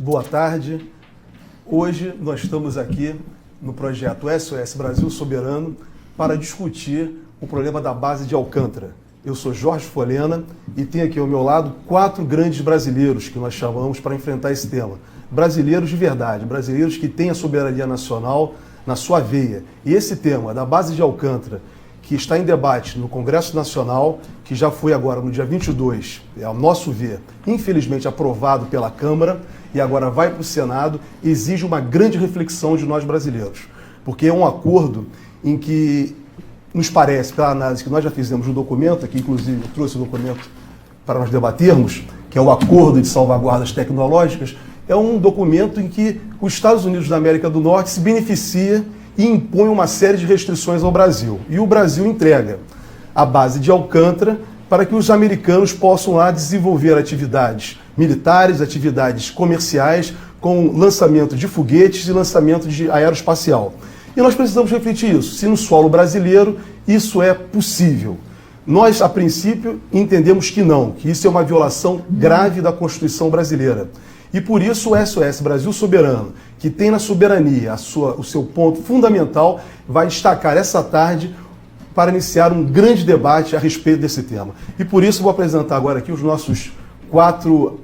boa tarde. Hoje nós estamos aqui no projeto SOS Brasil Soberano para discutir o problema da base de Alcântara. Eu sou Jorge Folena e tenho aqui ao meu lado 4 grandes brasileiros que nós chamamos para enfrentar esse tema. Brasileiros de verdade, brasileiros que têm a soberania nacional na sua veia. E esse tema da base de Alcântara, que está em debate no Congresso Nacional, que já foi agora no dia 22, ao nosso ver, infelizmente aprovado pela Câmara e agora vai para o Senado, exige uma grande reflexão de nós brasileiros. Porque é um acordo em que nos parece, pela análise que nós já fizemos no documento, que inclusive eu trouxe o documento para nós debatermos, que é o Acordo de Salvaguardas Tecnológicas, é um documento em que os Estados Unidos da América do Norte se beneficia e impõe uma série de restrições ao Brasil. E o Brasil entrega a base de Alcântara para que os americanos possam lá desenvolver atividades militares, atividades comerciais, com lançamento de foguetes e lançamento de aeroespacial. E nós precisamos refletir isso, se no solo brasileiro isso é possível. Nós, a princípio, entendemos que não, que isso é uma violação grave da Constituição brasileira. E por isso o SOS Brasil Soberano, que tem na soberania o seu ponto fundamental, vai destacar essa tarde para iniciar um grande debate a respeito desse tema. E por isso vou apresentar agora aqui os nossos quatro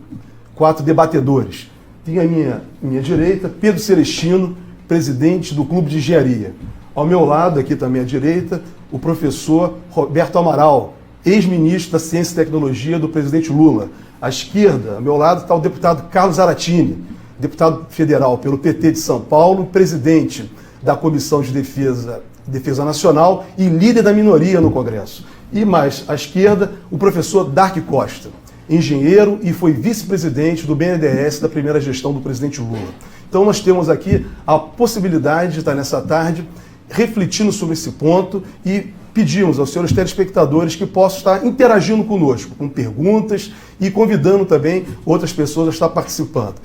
debatedores. Tem à minha direita Pedro Celestino, presidente do Clube de Engenharia. Ao meu lado, aqui também à direita, o professor Roberto Amaral, ex-ministro da Ciência e Tecnologia do presidente Lula. À esquerda, ao meu lado, está o deputado Carlos Zaratini, deputado federal pelo PT de São Paulo, presidente da Comissão de Defesa Nacional e líder da minoria no Congresso. E mais à esquerda, o professor Dark Costa, engenheiro e foi vice-presidente do BNDES da primeira gestão do presidente Lula. Então nós temos aqui a possibilidade de estar nessa tarde refletindo sobre esse ponto e pedimos aos senhores telespectadores que possam estar interagindo conosco, com perguntas e convidando também outras pessoas a estar participando.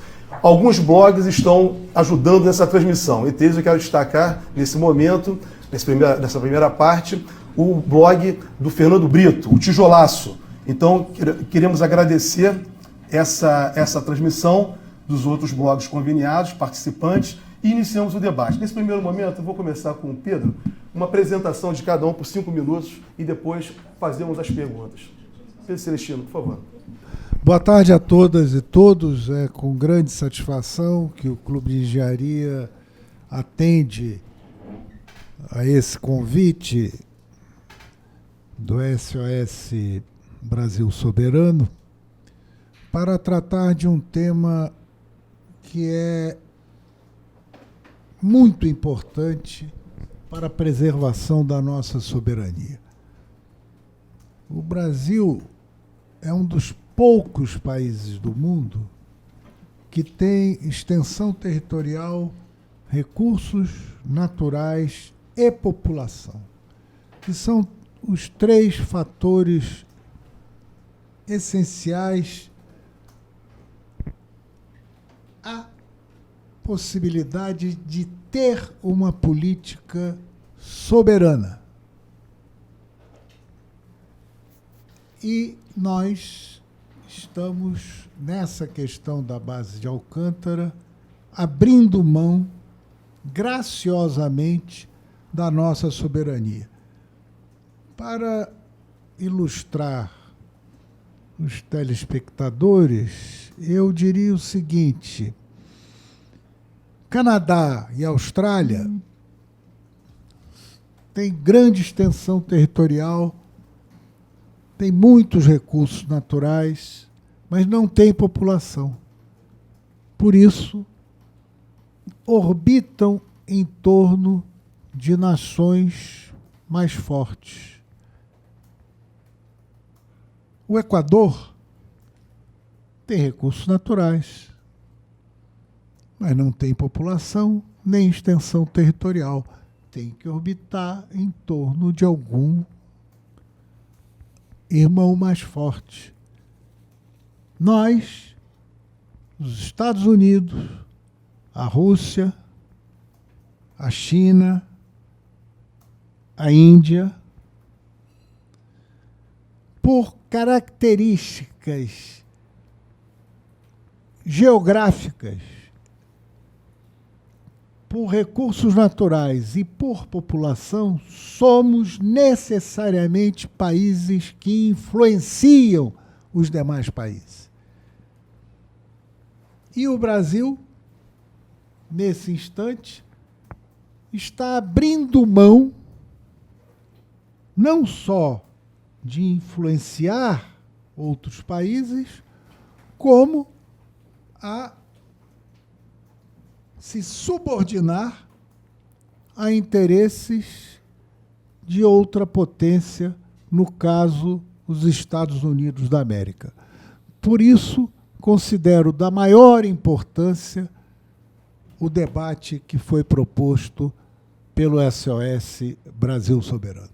Alguns blogs estão ajudando nessa transmissão. Entre eles eu quero destacar, nesse momento, nessa primeira parte, o blog do Fernando Brito, o Tijolaço. Então, queremos agradecer essa transmissão dos outros blogs conveniados, participantes, e iniciamos o debate. Nesse primeiro momento, eu vou começar com o Pedro, uma apresentação de cada um por 5 minutos e depois fazemos as perguntas. Pedro Celestino, por favor. Boa tarde a todas e todos. É com grande satisfação que o Clube de Engenharia atende a esse convite do SOS Brasil Soberano para tratar de um tema que é muito importante para a preservação da nossa soberania. O Brasil é um dos poucos países do mundo que tem extensão territorial, recursos naturais e população, que são os 3 fatores essenciais à possibilidade de ter uma política soberana. E nós estamos, nessa questão da base de Alcântara, abrindo mão, graciosamente, da nossa soberania. Para ilustrar os telespectadores, eu diria o seguinte: Canadá e Austrália têm grande extensão territorial, têm muitos recursos naturais, mas não têm população. Por isso, orbitam em torno de nações mais fortes. O Equador tem recursos naturais, mas não tem população nem extensão territorial. Tem que orbitar em torno de algum irmão mais forte. Nós, os Estados Unidos, a Rússia, a China, a Índia, por características geográficas, por recursos naturais e por população, somos necessariamente países que influenciam os demais países. E o Brasil, nesse instante, está abrindo mão não só de influenciar outros países, como a se subordinar a interesses de outra potência, no caso, os Estados Unidos da América. Por isso, considero da maior importância o debate que foi proposto pelo SOS Brasil Soberano.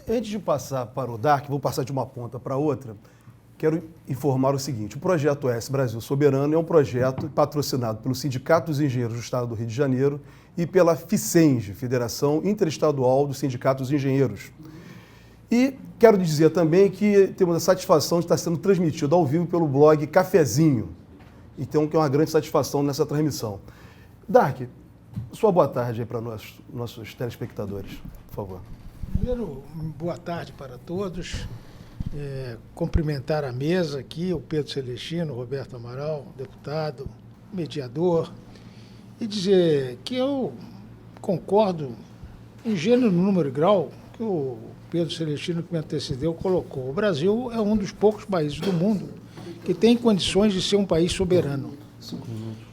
Antes de passar para o DARC, vou passar de uma ponta para outra, quero informar o seguinte: o projeto SOS Brasil Soberano é um projeto patrocinado pelo Sindicato dos Engenheiros do Estado do Rio de Janeiro e pela FICENGE, Federação Interestadual dos Sindicatos dos Engenheiros. E quero dizer também que temos a satisfação de estar sendo transmitido ao vivo pelo blog Cafezinho. Então, que é uma grande satisfação nessa transmissão. DARC, sua boa tarde aí para nossos telespectadores, por favor. Primeiro, boa tarde para todos. Cumprimentar a mesa aqui, o Pedro Celestino, o Roberto Amaral, deputado, mediador, e dizer que eu concordo em gênero, número e grau que o Pedro Celestino, que me antecedeu, colocou. O Brasil é um dos poucos países do mundo que tem condições de ser um país soberano.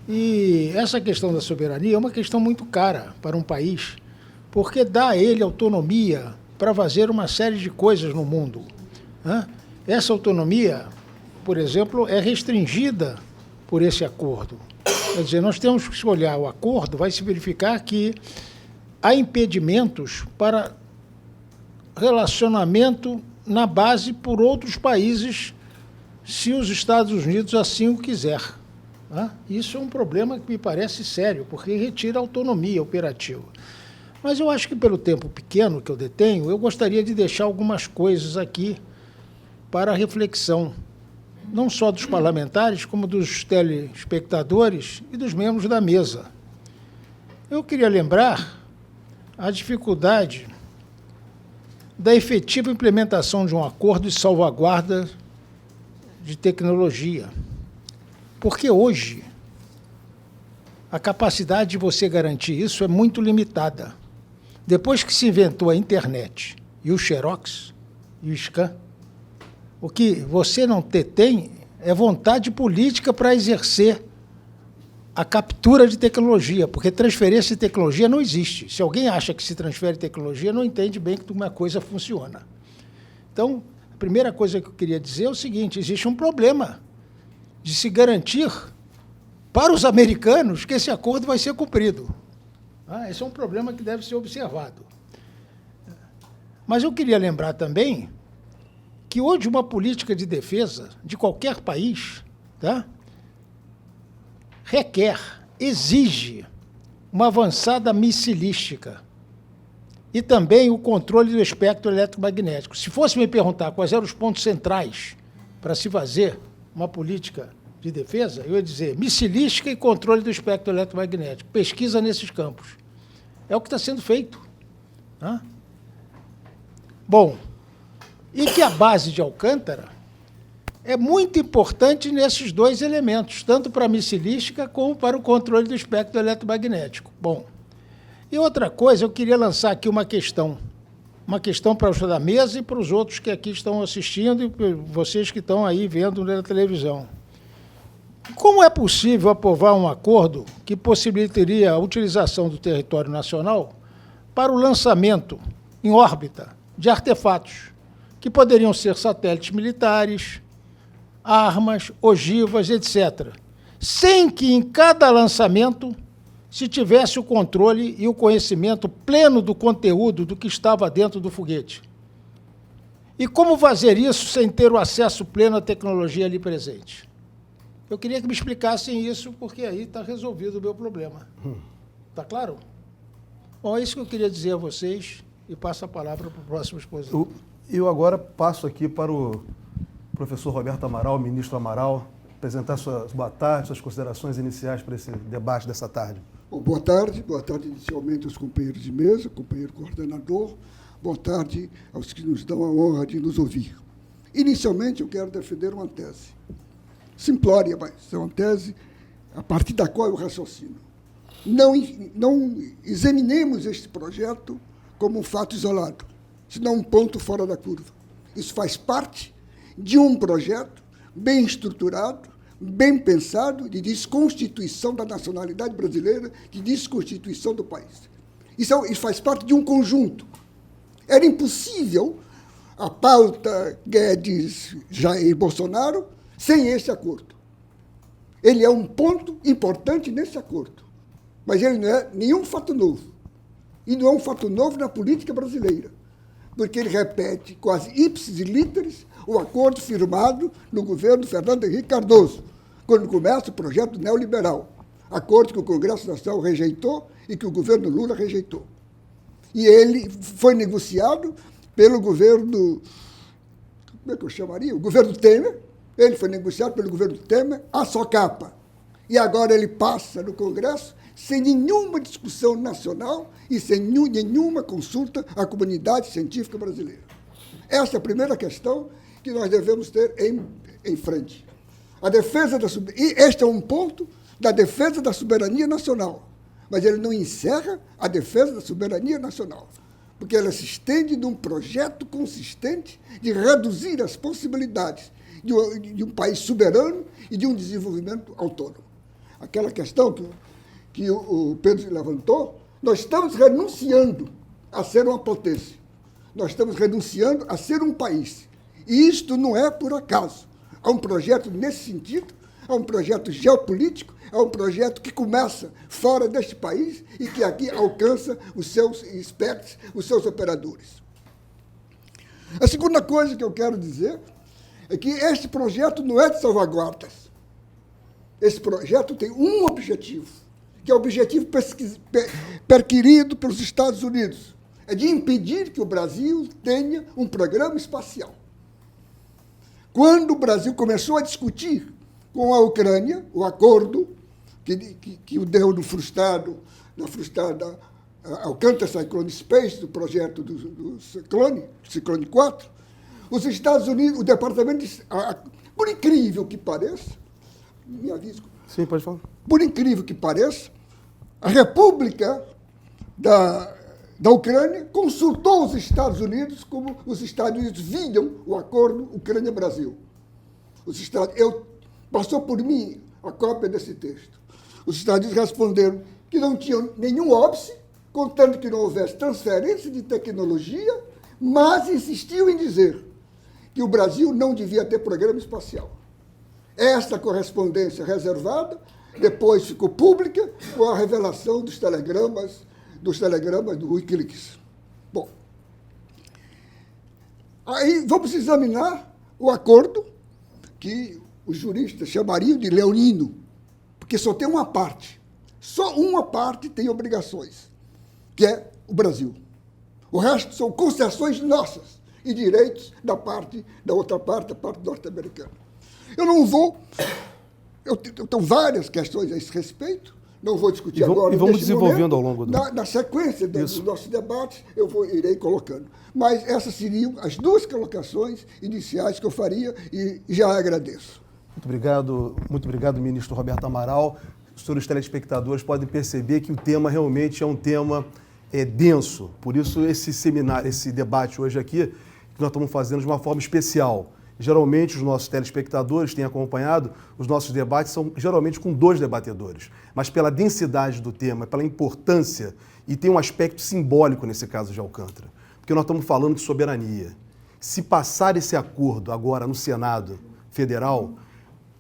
E essa questão da soberania é uma questão muito cara para um país, porque dá a ele autonomia para fazer uma série de coisas no mundo. Essa autonomia, por exemplo, é restringida por esse acordo. Quer dizer, nós temos que olhar o acordo, vai se verificar que há impedimentos para relacionamento na base por outros países, se os Estados Unidos assim o quiser. Isso é um problema que me parece sério, porque retira a autonomia operativa. Mas eu acho que, pelo tempo pequeno que eu detenho, eu gostaria de deixar algumas coisas aqui para reflexão, não só dos parlamentares, como dos telespectadores e dos membros da mesa. Eu queria lembrar a dificuldade da efetiva implementação de um acordo de salvaguarda de tecnologia. Porque hoje a capacidade de você garantir isso é muito limitada. Depois que se inventou a internet e o Xerox e o scan, o que você não tem é vontade política para exercer a captura de tecnologia, porque transferência de tecnologia não existe. Se alguém acha que se transfere tecnologia, não entende bem como a coisa funciona. Então, a primeira coisa que eu queria dizer é o seguinte: existe um problema de se garantir para os americanos que esse acordo vai ser cumprido. Esse é um problema que deve ser observado. Mas eu queria lembrar também que hoje uma política de defesa de qualquer país requer, exige uma avançada missilística e também o controle do espectro eletromagnético. Se fosse me perguntar quais eram os pontos centrais para se fazer uma política de defesa, eu ia dizer missilística e controle do espectro eletromagnético. Pesquisa nesses campos. É o que está sendo feito. Bom, e que a base de Alcântara é muito importante nesses dois elementos, tanto para a missilística como para o controle do espectro eletromagnético. Bom, e outra coisa, eu queria lançar aqui uma questão para os da mesa e para os outros que aqui estão assistindo e vocês que estão aí vendo na televisão. Como é possível aprovar um acordo que possibilitaria a utilização do território nacional para o lançamento em órbita de artefatos, que poderiam ser satélites militares, armas, ogivas, etc., sem que em cada lançamento se tivesse o controle e o conhecimento pleno do conteúdo do que estava dentro do foguete? E como fazer isso sem ter o acesso pleno à tecnologia ali presente? Eu queria que me explicassem isso, porque aí está resolvido o meu problema. Está claro? Bom, é isso que eu queria dizer a vocês e passo a palavra para o próximo expositor. Eu agora passo aqui para o professor Roberto Amaral, ministro Amaral, apresentar boa tarde, suas considerações iniciais para esse debate dessa tarde. Bom, boa tarde inicialmente aos companheiros de mesa, companheiro coordenador, boa tarde aos que nos dão a honra de nos ouvir. Inicialmente, eu quero defender uma tese, simplória, mas é uma tese a partir da qual eu raciocino. Não examinemos este projeto como um fato isolado, senão um ponto fora da curva. Isso faz parte de um projeto bem estruturado, bem pensado, de desconstituição da nacionalidade brasileira, de desconstituição do país. Isso faz parte de um conjunto. Era impossível a pauta Guedes, Jair Bolsonaro sem esse acordo. Ele é um ponto importante nesse acordo, mas ele não é nenhum fato novo. E não é um fato novo na política brasileira, porque ele repete quase ipsis literis o acordo firmado no governo Fernando Henrique Cardoso, quando começa o projeto neoliberal, acordo que o Congresso Nacional rejeitou e que o governo Lula rejeitou. E ele foi negociado pelo governo, como é que eu chamaria? O governo Temer. Ele foi negociado pelo governo Temer à socapa. E agora ele passa no Congresso sem nenhuma discussão nacional e sem nenhuma consulta à comunidade científica brasileira. Essa é a primeira questão que nós devemos ter em frente. A defesa da soberania, e este é um ponto da defesa da soberania nacional, mas ele não encerra a defesa da soberania nacional, porque ela se estende num projeto consistente de reduzir as possibilidades de um país soberano e de um desenvolvimento autônomo. Aquela questão que o Pedro levantou, nós estamos renunciando a ser uma potência. Nós estamos renunciando a ser um país. E isto não é por acaso. Há um projeto nesse sentido, há um projeto geopolítico, há um projeto que começa fora deste país e que aqui alcança os seus experts, os seus operadores. A segunda coisa que eu quero dizer é que este projeto não é de salvaguardas. Esse projeto tem um objetivo, que é o objetivo perquirido pelos Estados Unidos, é de impedir que o Brasil tenha um programa espacial. Quando o Brasil começou a discutir com a Ucrânia o acordo que o deu na frustrada Alcântara Cyclone Space, do projeto do Ciclone 4, os Estados Unidos, o Departamento de... Por incrível que pareça, me aviso. Sim, pode falar. Por incrível que pareça, a República da Ucrânia consultou os Estados Unidos como os Estados Unidos viam o acordo Ucrânia-Brasil. Passou por mim a cópia desse texto. Os Estados Unidos responderam que não tinham nenhum óbice, contanto que não houvesse transferência de tecnologia, mas insistiam em dizer que o Brasil não devia ter programa espacial. Esta correspondência reservada depois ficou pública com a revelação dos telegramas do Wikileaks. Bom, aí vamos examinar o acordo que os juristas chamariam de leonino, porque só tem uma parte. Só uma parte tem obrigações, que é o Brasil. O resto são concessões nossas e direitos da outra parte, da parte norte-americana. Eu tenho várias questões a esse respeito, não vou discutir agora. E vamos desenvolvendo momento, ao longo do... Na sequência do nosso debate, irei colocando. Mas essas seriam as duas colocações iniciais que eu faria e já agradeço. Muito obrigado, ministro Roberto Amaral. Os senhores telespectadores podem perceber que o tema realmente é um tema denso. Por isso, esse seminário, esse debate hoje aqui, que nós estamos fazendo de uma forma especial. Geralmente, os nossos telespectadores têm acompanhado, os nossos debates são geralmente com 2 debatedores. Mas pela densidade do tema, pela importância, e tem um aspecto simbólico nesse caso de Alcântara, porque nós estamos falando de soberania. Se passar esse acordo agora no Senado Federal,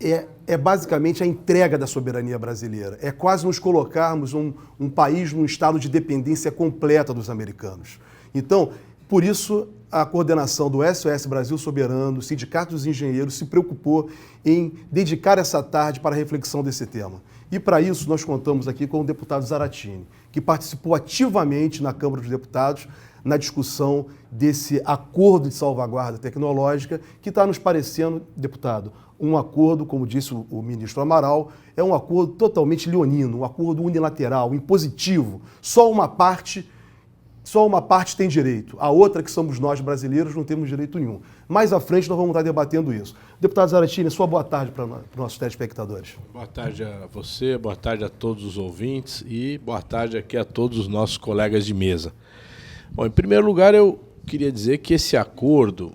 é basicamente a entrega da soberania brasileira. É quase nos colocarmos um país num estado de dependência completa dos americanos. Então, por isso, a coordenação do SOS Brasil Soberano, o Sindicato dos Engenheiros, se preocupou em dedicar essa tarde para a reflexão desse tema. E, para isso, nós contamos aqui com o deputado Zaratini, que participou ativamente na Câmara dos Deputados na discussão desse acordo de salvaguarda tecnológica que está nos parecendo, deputado, um acordo, como disse o ministro Amaral, é um acordo totalmente leonino, um acordo unilateral, impositivo. Só uma parte tem direito, a outra, que somos nós brasileiros, não temos direito nenhum. Mais à frente nós vamos estar debatendo isso. Deputado Zaratini, sua boa tarde para os nossos telespectadores. Boa tarde a você, boa tarde a todos os ouvintes e boa tarde aqui a todos os nossos colegas de mesa. Bom, em primeiro lugar, eu queria dizer que esse acordo,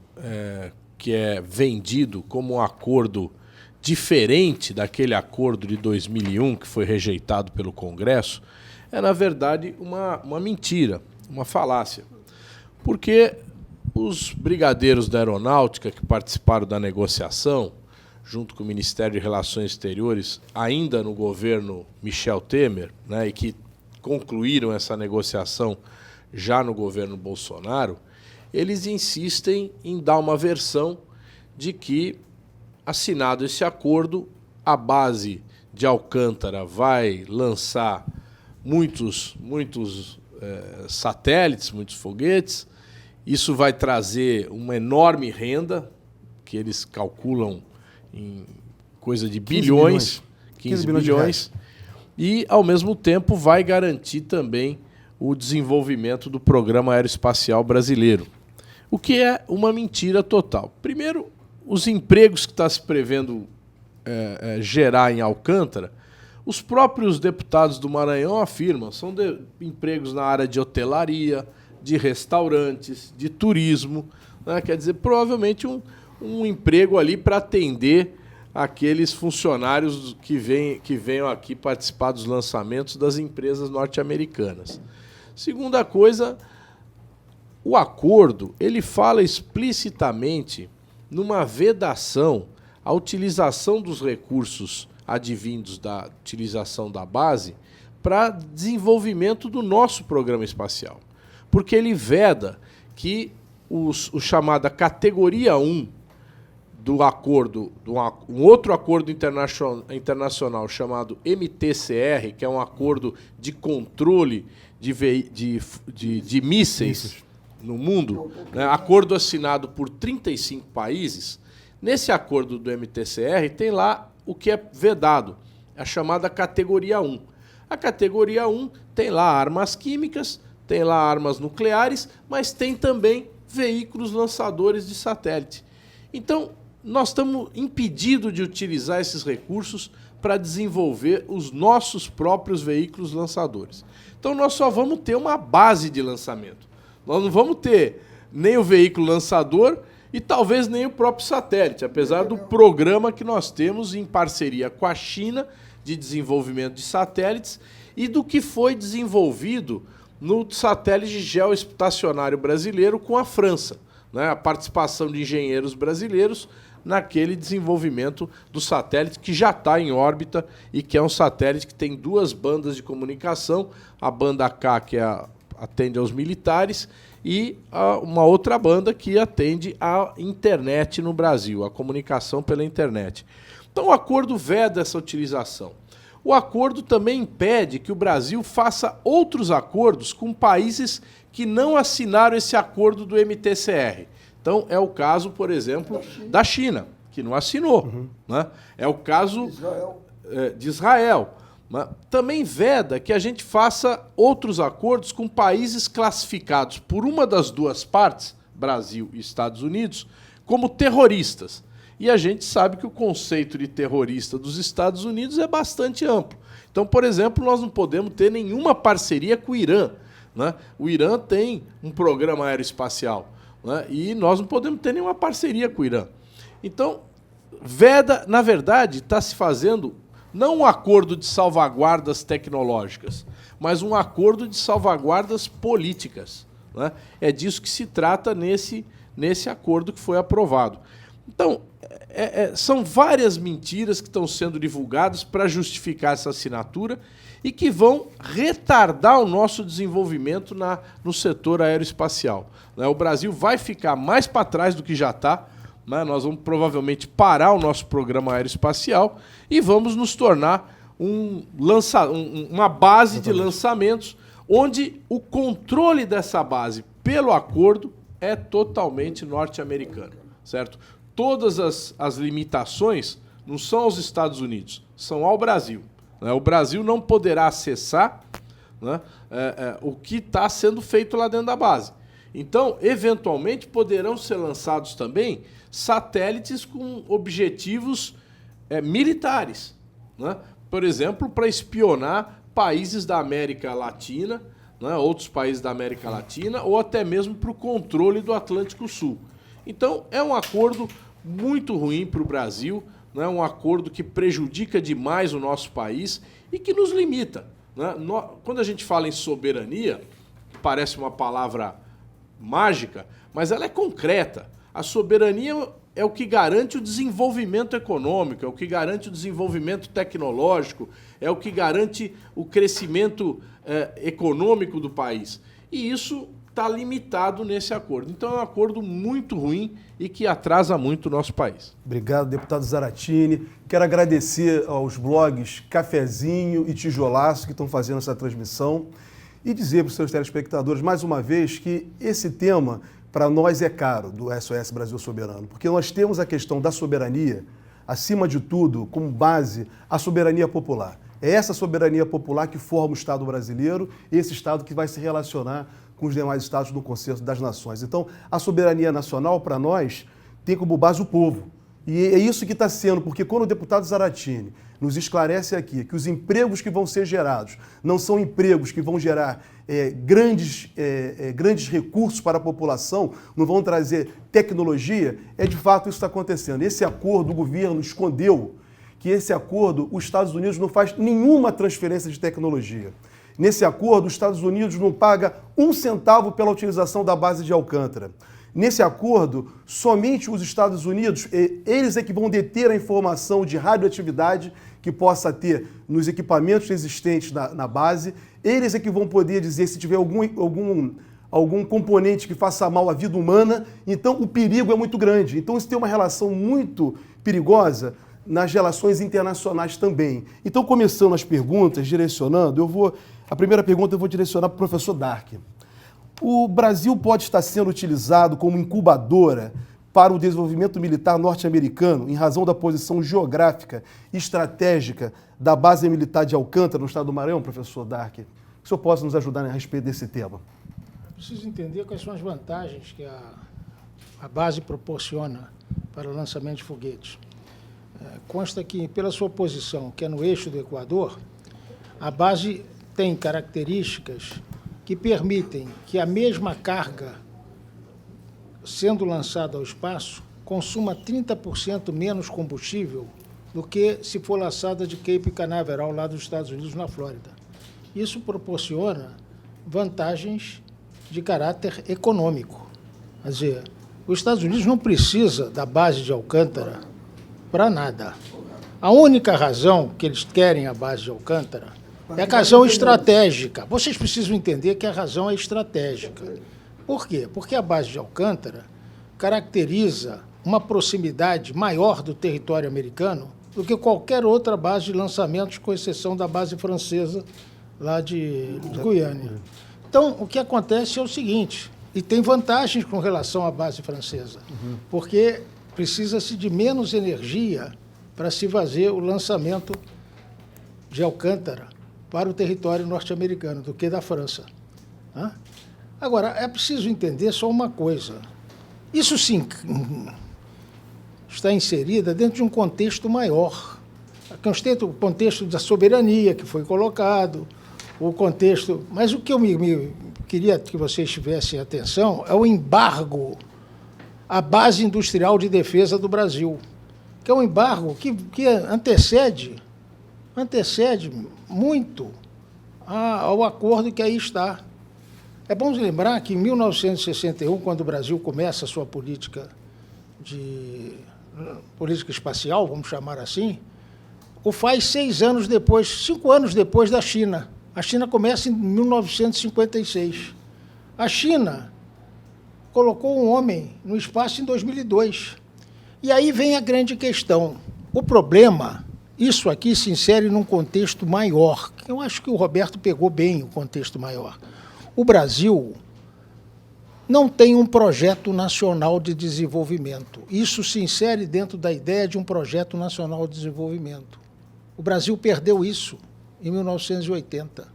que é vendido como um acordo diferente daquele acordo de 2001 que foi rejeitado pelo Congresso, é, na verdade, uma mentira, uma falácia. Porque os brigadeiros da Aeronáutica que participaram da negociação, junto com o Ministério de Relações Exteriores, ainda no governo Michel Temer, né, e que concluíram essa negociação já no governo Bolsonaro, eles insistem em dar uma versão de que, assinado esse acordo, a base de Alcântara vai lançar muitos satélites, muitos foguetes. Isso vai trazer uma enorme renda, que eles calculam em coisa de bilhões, 15 bilhões, e, ao mesmo tempo, vai garantir também o desenvolvimento do Programa Aeroespacial Brasileiro, o que é uma mentira total. Primeiro, os empregos que está se prevendo gerar em Alcântara, os próprios deputados do Maranhão afirmam, são empregos na área de hotelaria, de restaurantes, de turismo, né? Quer dizer, provavelmente um emprego ali para atender aqueles funcionários que venham aqui participar dos lançamentos das empresas norte-americanas. Segunda coisa, o acordo ele fala explicitamente numa vedação à utilização dos recursos advindos da utilização da base para desenvolvimento do nosso programa espacial. Porque ele veda que o chamada categoria 1 do acordo, um outro acordo internacional chamado MTCR, que é um acordo de controle de mísseis no mundo, né, acordo assinado por 35 países. Nesse acordo do MTCR tem lá o que é vedado, a chamada categoria 1. A categoria 1 tem lá armas químicas, tem lá armas nucleares, mas tem também veículos lançadores de satélite. Então, nós estamos impedidos de utilizar esses recursos para desenvolver os nossos próprios veículos lançadores. Então, nós só vamos ter uma base de lançamento. Nós não vamos ter nem o veículo lançador e talvez nem o próprio satélite, apesar do programa que nós temos em parceria com a China de desenvolvimento de satélites e do que foi desenvolvido no satélite geoestacionário brasileiro com a França, né? A participação de engenheiros brasileiros naquele desenvolvimento do satélite que já está em órbita e que é um satélite que tem duas bandas de comunicação, a banda K, que atende aos militares, e uma outra banda que atende à internet no Brasil, a comunicação pela internet. Então o acordo veda essa utilização. O acordo também impede que o Brasil faça outros acordos com países que não assinaram esse acordo do MTCR. Então, é o caso, por exemplo, da China, que não assinou. Né? É o caso de Israel. Né? Também veda que a gente faça outros acordos com países classificados por uma das duas partes, Brasil e Estados Unidos, como terroristas. E a gente sabe que o conceito de terrorista dos Estados Unidos é bastante amplo. Então, por exemplo, nós não podemos ter nenhuma parceria com o Irã. Né? O Irã tem um programa aeroespacial, né? E nós não podemos ter nenhuma parceria com o Irã. Então, veda, na verdade, está se fazendo não um acordo de salvaguardas tecnológicas, mas um acordo de salvaguardas políticas. Né? É disso que se trata nesse acordo que foi aprovado. Então, são várias mentiras que estão sendo divulgadas para justificar essa assinatura e que vão retardar o nosso desenvolvimento no setor aeroespacial. Né? O Brasil vai ficar mais para trás do que já está. Né? Nós vamos provavelmente parar o nosso programa aeroespacial e vamos nos tornar uma base de lançamentos onde o controle dessa base pelo acordo, é totalmente norte-americano, certo? Todas as limitações não são aos Estados Unidos, são ao Brasil. Né? O Brasil não poderá acessar, né, o que está sendo feito lá dentro da base. Então, eventualmente, poderão ser lançados também satélites com objetivos militares, né? Por exemplo, para espionar países da América Latina, né, outros países da América Latina, ou até mesmo para o controle do Atlântico Sul. Então, é um acordo muito ruim para o Brasil, né, um acordo que prejudica demais o nosso país e que nos limita. Né? Quando a gente fala em soberania, parece uma palavra mágica, mas ela é concreta. A soberania é o que garante o desenvolvimento econômico, é o que garante o desenvolvimento tecnológico, é o que garante o crescimento econômico do país. E isso está limitado nesse acordo. Então é um acordo muito ruim e que atrasa muito o nosso país. Obrigado, deputado Zaratini. Quero agradecer aos blogs Cafezinho e Tijolaço que estão fazendo essa transmissão e dizer para os seus telespectadores, mais uma vez, que esse tema, para nós, é caro, do SOS Brasil Soberano, porque nós temos a questão da soberania, acima de tudo, como base, a soberania popular. É essa soberania popular que forma o Estado brasileiro, esse Estado que vai se relacionar com os demais Estados do Concerto das Nações. Então, a soberania nacional, para nós, tem como base o povo. E é isso que está sendo, porque quando o deputado Zaratini nos esclarece aqui que os empregos que vão ser gerados não são empregos que vão gerar grandes recursos para a população, não vão trazer tecnologia, de fato isso está acontecendo. Esse acordo, o governo escondeu que esse acordo, os Estados Unidos não faz nenhuma transferência de tecnologia. Nesse acordo, os Estados Unidos não paga 1 centavo pela utilização da base de Alcântara. Nesse acordo, somente os Estados Unidos, eles é que vão deter a informação de radioatividade que possa ter nos equipamentos existentes na base, eles é que vão poder dizer se tiver algum componente que faça mal à vida humana, então o perigo é muito grande. Então isso tem uma relação muito perigosa nas relações internacionais também. Então, começando as perguntas, direcionando, a primeira pergunta eu vou direcionar para o professor Dark. O Brasil pode estar sendo utilizado como incubadora para o desenvolvimento militar norte-americano em razão da posição geográfica e estratégica da base militar de Alcântara, no estado do Maranhão, professor Dark? O senhor possa nos ajudar a respeito desse tema? Preciso entender quais são as vantagens que a base proporciona para o lançamento de foguetes. Consta que, pela sua posição, que é no eixo do Equador, a base tem características que permitem que a mesma carga, sendo lançada ao espaço, consuma 30% menos combustível do que se for lançada de Cape Canaveral, lá dos Estados Unidos, na Flórida. Isso proporciona vantagens de caráter econômico. Quer dizer, os Estados Unidos não precisa da base de Alcântara para nada. A única razão que eles querem a base de Alcântara é a razão estratégica. Vocês precisam entender que a razão é estratégica. Por quê? Porque a base de Alcântara caracteriza uma proximidade maior do território americano do que qualquer outra base de lançamentos, com exceção da base francesa lá de Goiânia. Então, o que acontece é o seguinte, e tem vantagens com relação à base francesa, porque precisa-se de menos energia para se fazer o lançamento de Alcântara para o território norte-americano do que da França. Agora, é preciso entender só uma coisa. Isso sim está inserida dentro de um contexto maior. O contexto da soberania que foi colocado, o contexto... Mas o que eu queria que vocês tivessem atenção é o embargo à base industrial de defesa do Brasil, que é um embargo que antecede muito ao acordo que aí está. É bom lembrar que em 1961, quando o Brasil começa a sua política espacial, vamos chamar assim, o faz 5 anos depois da China. A China começa em 1956. A China colocou um homem no espaço em 2002. E aí vem a grande questão. O problema, isso aqui se insere num contexto maior. Eu acho que o Roberto pegou bem o contexto maior. O Brasil não tem um projeto nacional de desenvolvimento. Isso se insere dentro da ideia de um projeto nacional de desenvolvimento. O Brasil perdeu isso em 1980.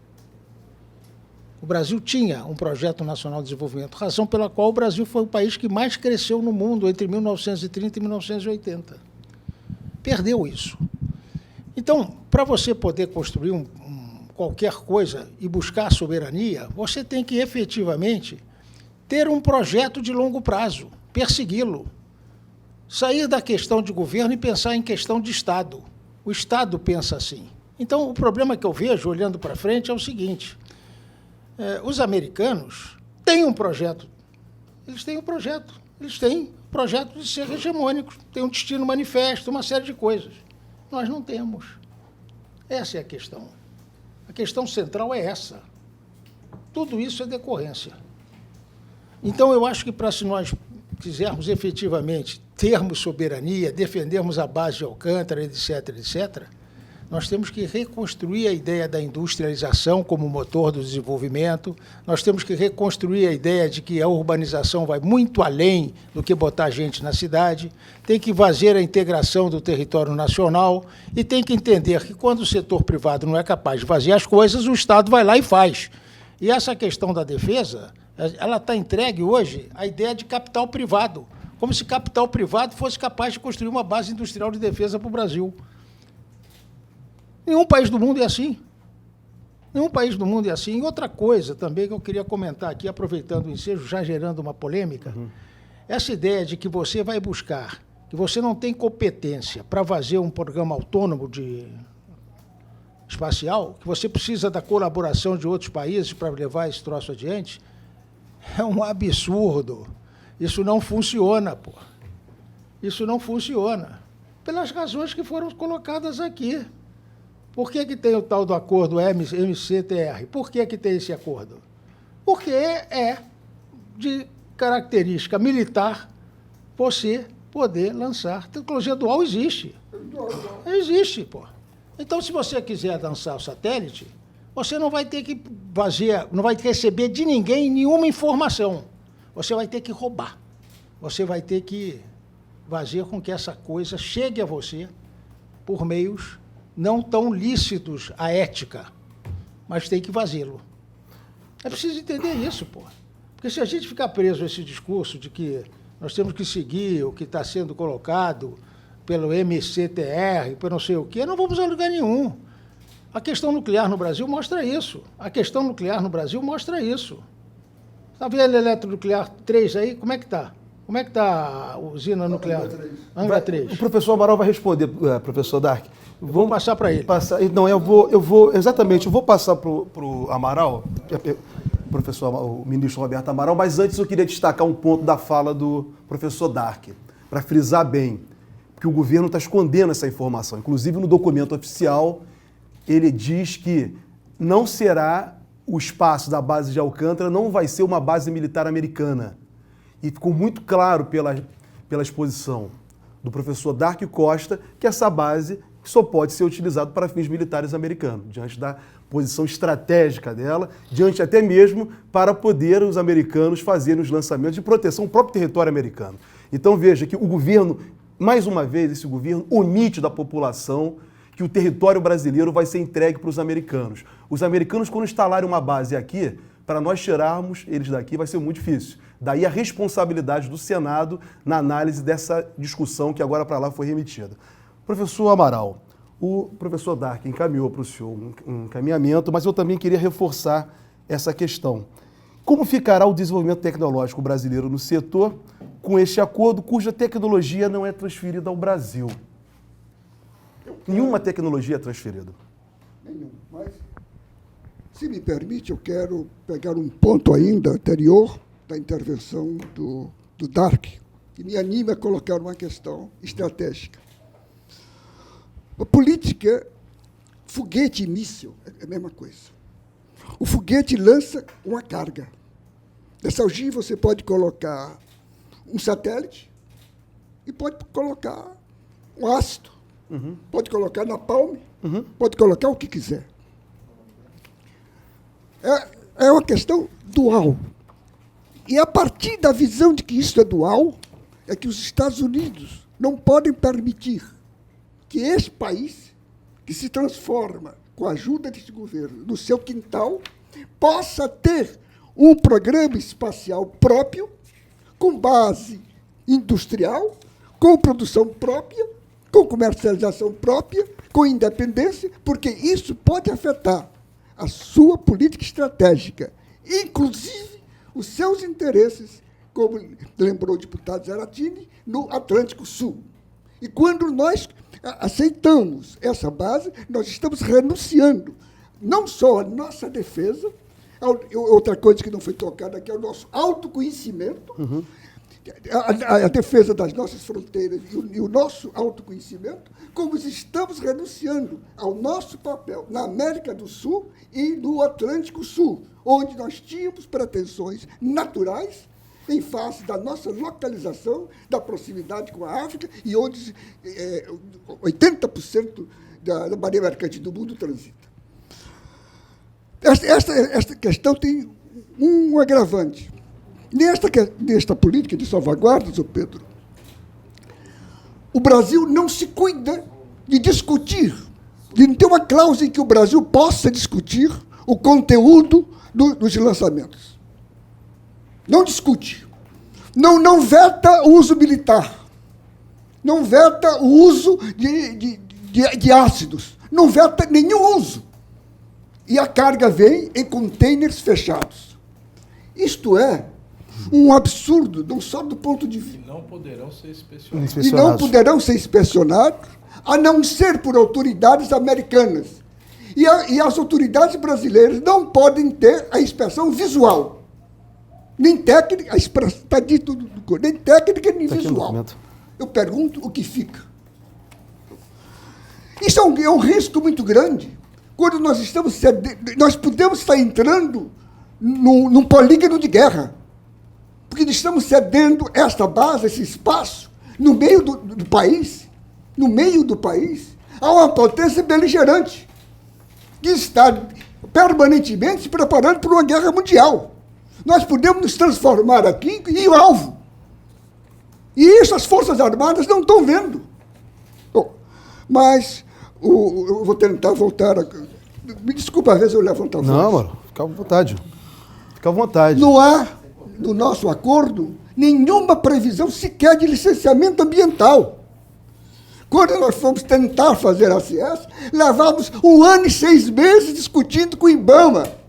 O Brasil tinha um projeto nacional de desenvolvimento, razão pela qual o Brasil foi o país que mais cresceu no mundo entre 1930 e 1980. Perdeu isso. Então, para você poder construir qualquer coisa e buscar soberania, você tem que efetivamente ter um projeto de longo prazo, persegui-lo, sair da questão de governo e pensar em questão de Estado. O Estado pensa assim. Então, o problema que eu vejo, olhando para frente, é o seguinte: os americanos têm um projeto. Eles têm um projeto. Eles têm projeto de ser hegemônicos, têm um destino manifesto, uma série de coisas. Nós não temos. Essa é a questão. A questão central é essa. Tudo isso é decorrência. Então, eu acho que se nós quisermos efetivamente termos soberania, defendermos a base de Alcântara, etc., etc., nós temos que reconstruir a ideia da industrialização como motor do desenvolvimento, nós temos que reconstruir a ideia de que a urbanização vai muito além do que botar gente na cidade, tem que fazer a integração do território nacional e tem que entender que quando o setor privado não é capaz de fazer as coisas, o Estado vai lá e faz. E essa questão da defesa, ela está entregue hoje à ideia de capital privado, como se capital privado fosse capaz de construir uma base industrial de defesa para o Brasil. Nenhum país do mundo é assim. Nenhum país do mundo é assim. E outra coisa também que eu queria comentar aqui, aproveitando o ensejo, já gerando uma polêmica, essa ideia de que você vai buscar, que você não tem competência para fazer um programa autônomo espacial, que você precisa da colaboração de outros países para levar esse troço adiante, é um absurdo. Isso não funciona, pô. Isso não funciona. Pelas razões que foram colocadas aqui. Por que tem o tal do acordo MCTR? Por que tem esse acordo? Porque é de característica militar você poder lançar. Tecnologia dual existe. Existe, pô. Então, se você quiser lançar o satélite, você não vai ter que fazer, não vai receber de ninguém nenhuma informação. Você vai ter que roubar. Você vai ter que fazer com que essa coisa chegue a você por meios não tão lícitos à ética, mas tem que fazê-lo. É preciso entender isso, pô. Porque se a gente ficar preso a esse discurso de que nós temos que seguir o que está sendo colocado pelo MCTR, por não sei o quê, não vamos a lugar nenhum. A questão nuclear no Brasil mostra isso. A questão nuclear no Brasil mostra isso. Está vendo a eletronuclear 3 aí? Como é que está? Como é que está a usina nuclear? Angra 3. O professor Amaral vai responder, professor Dark. Vamos passar para ele. Não, eu vou passar para o Amaral, o ministro Roberto Amaral, mas antes eu queria destacar um ponto da fala do professor Dark, para frisar bem, porque o governo está escondendo essa informação. Inclusive, no documento oficial, ele diz que não será o espaço da base de Alcântara, não vai ser uma base militar americana. E ficou muito claro pela exposição do professor Dark Costa que essa base só pode ser utilizada para fins militares americanos, diante da posição estratégica dela, diante até mesmo para poder os americanos fazerem os lançamentos de proteção ao próprio território americano. Então veja que o governo, mais uma vez, esse governo omite da população que o território brasileiro vai ser entregue para os americanos. Os americanos, quando instalarem uma base aqui, para nós tirarmos eles daqui vai ser muito difícil. Daí a responsabilidade do Senado na análise dessa discussão que agora para lá foi remetida. Professor Amaral, o professor Dark encaminhou para o senhor um encaminhamento, mas eu também queria reforçar essa questão. Como ficará o desenvolvimento tecnológico brasileiro no setor com este acordo cuja tecnologia não é transferida ao Brasil? Nenhuma tecnologia é transferida. Nenhum, mas, se me permite, eu quero pegar um ponto ainda anterior da intervenção do Dark, que me anima a colocar uma questão estratégica. A política, foguete e míssil, é a mesma coisa. O foguete lança uma carga. Nessa ogiva você pode colocar um satélite e pode colocar um ácido, pode colocar napalm, pode colocar o que quiser. É uma questão dual. E a partir da visão de que isso é dual, é que os Estados Unidos não podem permitir que esse país, que se transforma com a ajuda desse governo no seu quintal, possa ter um programa espacial próprio, com base industrial, com produção própria, com comercialização própria, com independência, porque isso pode afetar a sua política estratégica, inclusive os seus interesses, como lembrou o deputado Zaratini, no Atlântico Sul. E quando nós aceitamos essa base, nós estamos renunciando não só à nossa defesa, outra coisa que não foi tocada aqui é o nosso autoconhecimento, a defesa das nossas fronteiras e o nosso autoconhecimento, como estamos renunciando ao nosso papel na América do Sul e no Atlântico Sul, onde nós tínhamos pretensões naturais em face da nossa localização, da proximidade com a África, e onde 80% da marinha mercante do mundo transita. Esta questão tem um agravante. Nesta política de salvaguarda, Sr. Pedro, o Brasil não se cuida de discutir, de não ter uma cláusula em que o Brasil possa discutir o conteúdo dos lançamentos. Não discute. Não veta o uso militar. Não veta o uso de ácidos. Não veta nenhum uso. E a carga vem em containers fechados. Isto é um absurdo, não só do ponto de vista... E não poderão ser inspecionados. E não poderão ser inspecionados, a não ser por autoridades americanas. E as autoridades brasileiras não podem ter a inspeção visual. Nem técnica, está dito, nem técnica, nem visual. Eu pergunto o que fica. Isso é um risco muito grande. Quando nós nós podemos estar entrando num polígono de guerra, porque nós estamos cedendo esta base, esse espaço, no meio do país, a uma potência beligerante, que está permanentemente se preparando para uma guerra mundial. Nós podemos nos transformar aqui em alvo. E isso as Forças Armadas não estão vendo. Bom, mas eu vou tentar voltar. Me desculpa, às vezes eu levanto a voz. Não, mano, fica à vontade. Fica à vontade. Não há, no nosso acordo, nenhuma previsão sequer de licenciamento ambiental. Quando nós fomos tentar fazer a CIES, levávamos 1 ano e 6 meses discutindo com o IBAMA.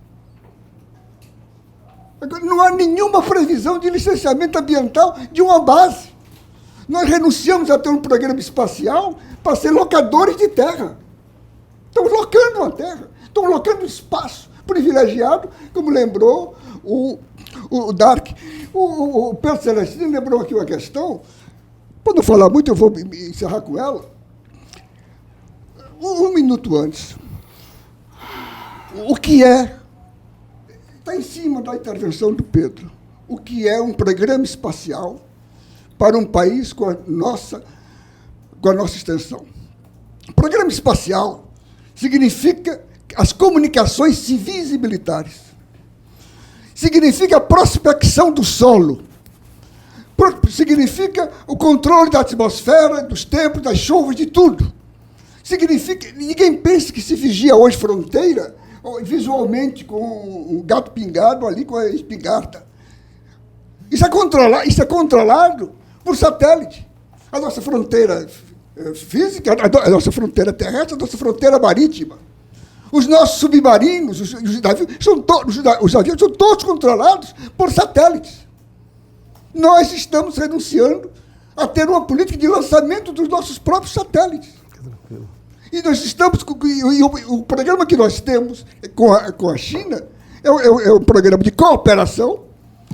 Não há nenhuma previsão de licenciamento ambiental de uma base. Nós renunciamos a ter um programa espacial para ser locadores de terra. Estamos locando uma terra, estamos locando um espaço privilegiado, como lembrou o Dark. O Pedro Celestino lembrou aqui uma questão, para não falar muito, eu vou encerrar com ela. Um minuto antes. O que é... Está em cima da intervenção do Pedro. O que é um programa espacial para um país com a nossa extensão? O programa espacial significa as comunicações civis e militares. Significa a prospecção do solo. Significa o controle da atmosfera, dos tempos, das chuvas, de tudo. Significa... Ninguém pensa que se vigia hoje fronteira visualmente com um gato pingado ali com a espingarda. Isso é controlado por satélite. A nossa fronteira física, a nossa fronteira terrestre, a nossa fronteira marítima. Os nossos submarinos, os aviões são todos controlados por satélites. Nós estamos renunciando a ter uma política de lançamento dos nossos próprios satélites. E nós estamos... o programa que nós temos com a China é um programa de cooperação,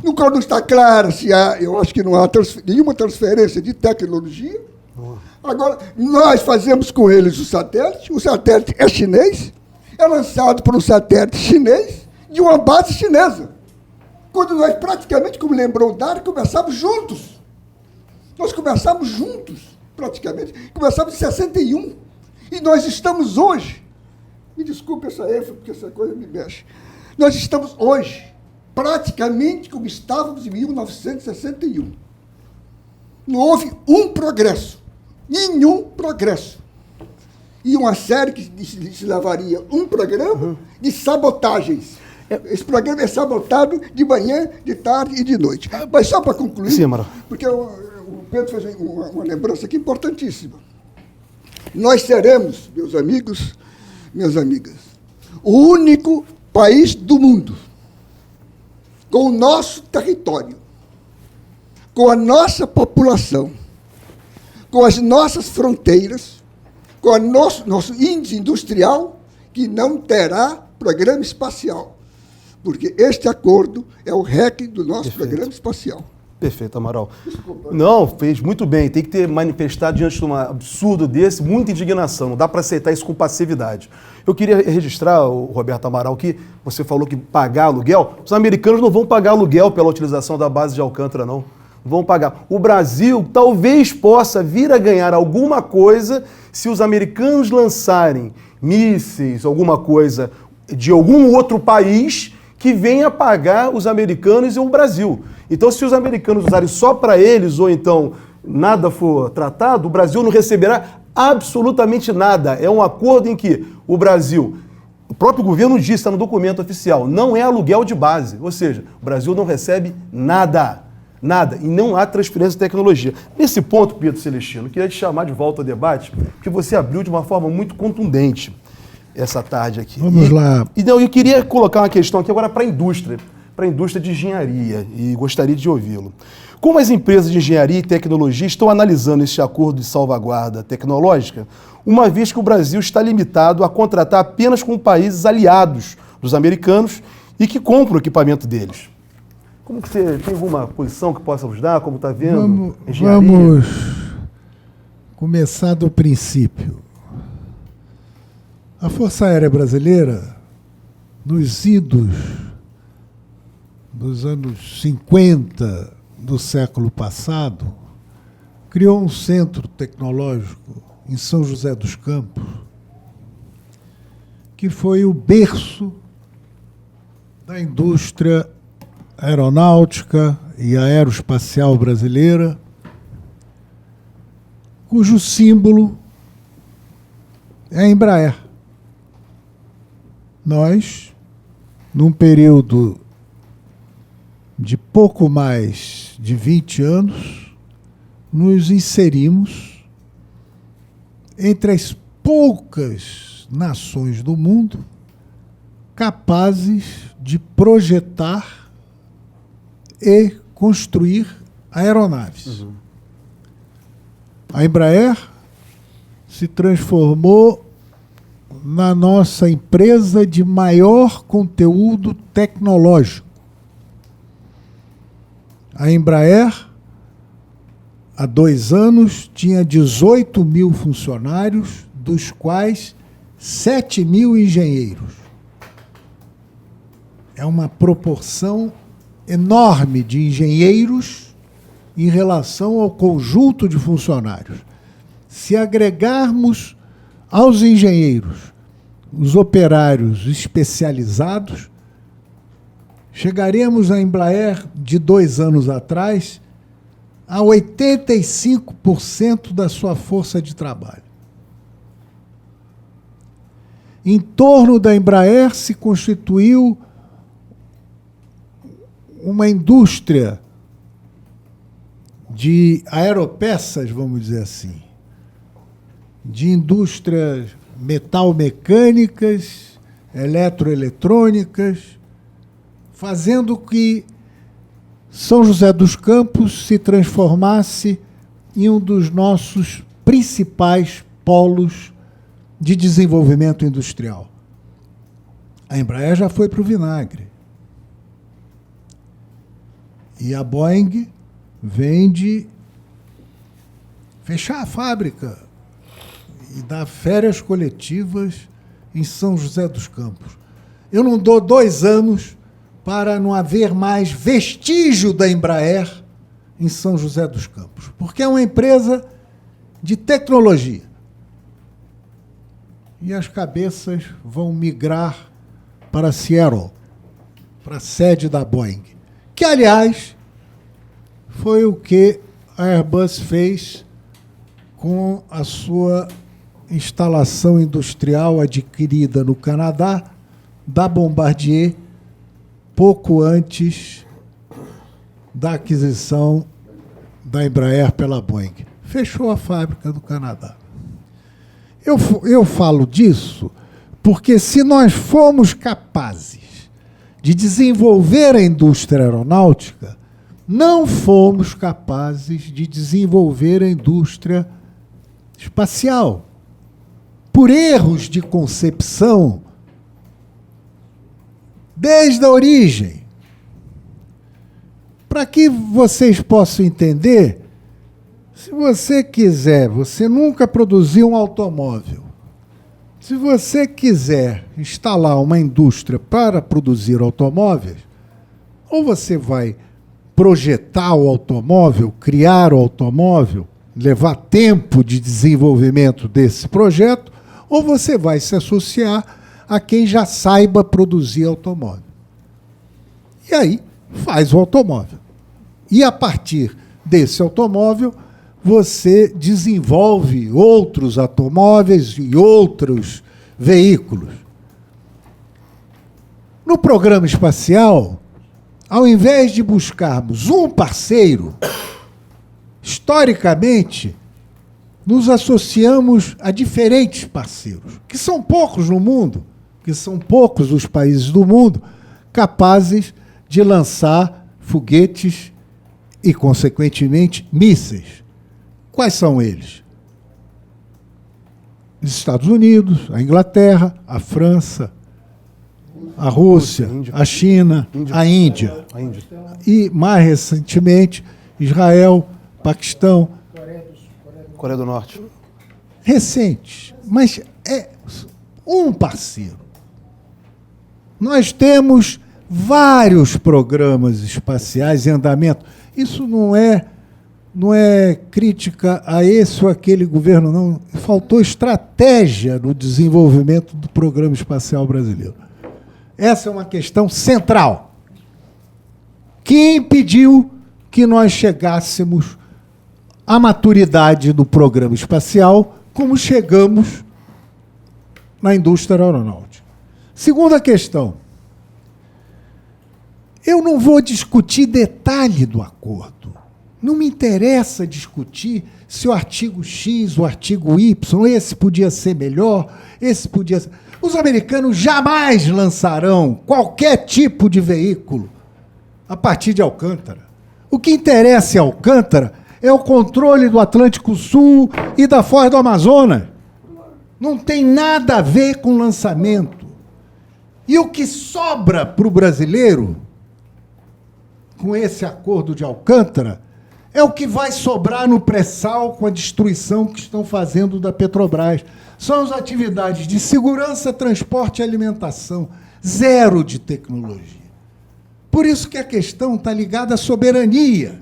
no qual não está claro se há... Eu acho que não há nenhuma transferência de tecnologia. Agora, nós fazemos com eles o satélite é chinês, é lançado por um satélite chinês de uma base chinesa. Quando nós praticamente, como lembrou o Dário, começamos juntos. Nós começamos juntos, praticamente. Começamos em 61. E nós estamos hoje, me desculpe essa ênfase, porque essa coisa me mexe, nós estamos hoje praticamente como estávamos em 1961. Não houve um progresso, nenhum progresso. E uma série que se levaria um programa de sabotagens. Esse programa é sabotado de manhã, de tarde e de noite. Mas só para concluir, Sim, Amaral. porque o Pedro fez uma lembrança aqui importantíssima. Nós seremos, meus amigos, minhas amigas, o único país do mundo com o nosso território, com a nossa população, com as nossas fronteiras, com o nosso índice industrial, que não terá programa espacial. Porque este acordo é o REC do nosso programa espacial. Perfeito, Amaral. Desculpa. Não, fez muito bem. Tem que ter manifestado diante de um absurdo desse muita indignação. Não dá para aceitar isso com passividade. Eu queria registrar, Roberto Amaral, que você falou que pagar aluguel. Os americanos não vão pagar aluguel pela utilização da base de Alcântara, não. Vão pagar. O Brasil talvez possa vir a ganhar alguma coisa se os americanos lançarem mísseis, alguma coisa de algum outro país que venha pagar os americanos e o Brasil. Então, se os americanos usarem só para eles, ou então nada for tratado, o Brasil não receberá absolutamente nada. É um acordo em que o Brasil, o próprio governo diz, está no documento oficial, não é aluguel de base. Ou seja, o Brasil não recebe nada. Nada. E não há transferência de tecnologia. Nesse ponto, Pedro Celestino, eu queria te chamar de volta ao debate, porque você abriu de uma forma muito contundente essa tarde aqui. Vamos lá. Então, eu queria colocar uma questão aqui agora para a indústria de engenharia, e gostaria de ouvi-lo. Como as empresas de engenharia e tecnologia estão analisando esse acordo de salvaguarda tecnológica, uma vez que o Brasil está limitado a contratar apenas com países aliados dos americanos e que compram o equipamento deles? Como que você tem alguma posição que possa nos dar? Como está vendo? Vamos começar do princípio. A Força Aérea Brasileira, nos idos dos anos 50 do século passado, criou um centro tecnológico em São José dos Campos, que foi o berço da indústria aeronáutica e aeroespacial brasileira, cujo símbolo é a Embraer. Nós, num período de pouco mais de 20 anos, nos inserimos entre as poucas nações do mundo capazes de projetar e construir aeronaves. A Embraer se transformou na nossa empresa de maior conteúdo tecnológico. A Embraer, há 2 anos, tinha 18 mil funcionários, dos quais 7 mil engenheiros. É uma proporção enorme de engenheiros em relação ao conjunto de funcionários. Se agregarmos aos engenheiros os operários especializados, chegaremos à Embraer de 2 anos atrás a 85% da sua força de trabalho. Em torno da Embraer se constituiu uma indústria de aeropeças, vamos dizer assim, de indústrias metalmecânicas, eletroeletrônicas, fazendo que São José dos Campos se transformasse em um dos nossos principais polos de desenvolvimento industrial. A Embraer já foi para o vinagre. E a Boeing vem de fechar a fábrica e dar férias coletivas em São José dos Campos. Eu não dou 2 anos para não haver mais vestígio da Embraer em São José dos Campos, porque é uma empresa de tecnologia. E as cabeças vão migrar para Seattle. para a sede da Boeing, que, aliás, foi o que a Airbus fez com a sua instalação industrial adquirida no Canadá, da Bombardier, pouco antes da aquisição da Embraer pela Boeing. Fechou a fábrica do Canadá. Eu falo disso porque, se nós formos capazes de desenvolver a indústria aeronáutica, não fomos capazes de desenvolver a indústria espacial. Por erros de concepção, desde a origem. Para que vocês possam entender, se você quiser, você nunca produziu um automóvel. Se você quiser instalar uma indústria para produzir automóveis, ou você vai projetar o automóvel, criar o automóvel, levar tempo de desenvolvimento desse projeto, ou você vai se associar a quem já saiba produzir automóvel. E aí faz o automóvel. E a partir desse automóvel, você desenvolve outros automóveis e outros veículos. No programa espacial, ao invés de buscarmos um parceiro, historicamente, nos associamos a diferentes parceiros, que são poucos no mundo, que são poucos os países do mundo capazes de lançar foguetes e, consequentemente, mísseis. Quais são eles? Os Estados Unidos, a Inglaterra, a França, a Rússia, a China, a Índia. E, mais recentemente, Israel, Paquistão. Coreia do Norte. Recentes, mas é um parceiro. Nós temos vários programas espaciais em andamento. Isso não é crítica a esse ou aquele governo, não. Faltou estratégia no desenvolvimento do programa espacial brasileiro. Essa é uma questão central, que impediu que nós chegássemos à maturidade do programa espacial como chegamos na indústria aeronáutica. Segunda questão. Eu não vou discutir detalhe do acordo. Não me interessa discutir se o artigo X, o artigo Y, esse podia ser melhor, esse podia ser... Os americanos jamais lançarão qualquer tipo de veículo a partir de Alcântara. O que interessa em Alcântara é o controle do Atlântico Sul e da Foz do Amazonas. Não tem nada a ver com lançamento. E o que sobra para o brasileiro, com esse acordo de Alcântara, é o que vai sobrar no pré-sal com a destruição que estão fazendo da Petrobras. São as atividades de segurança, transporte e alimentação. Zero de tecnologia. Por isso que a questão está ligada à soberania.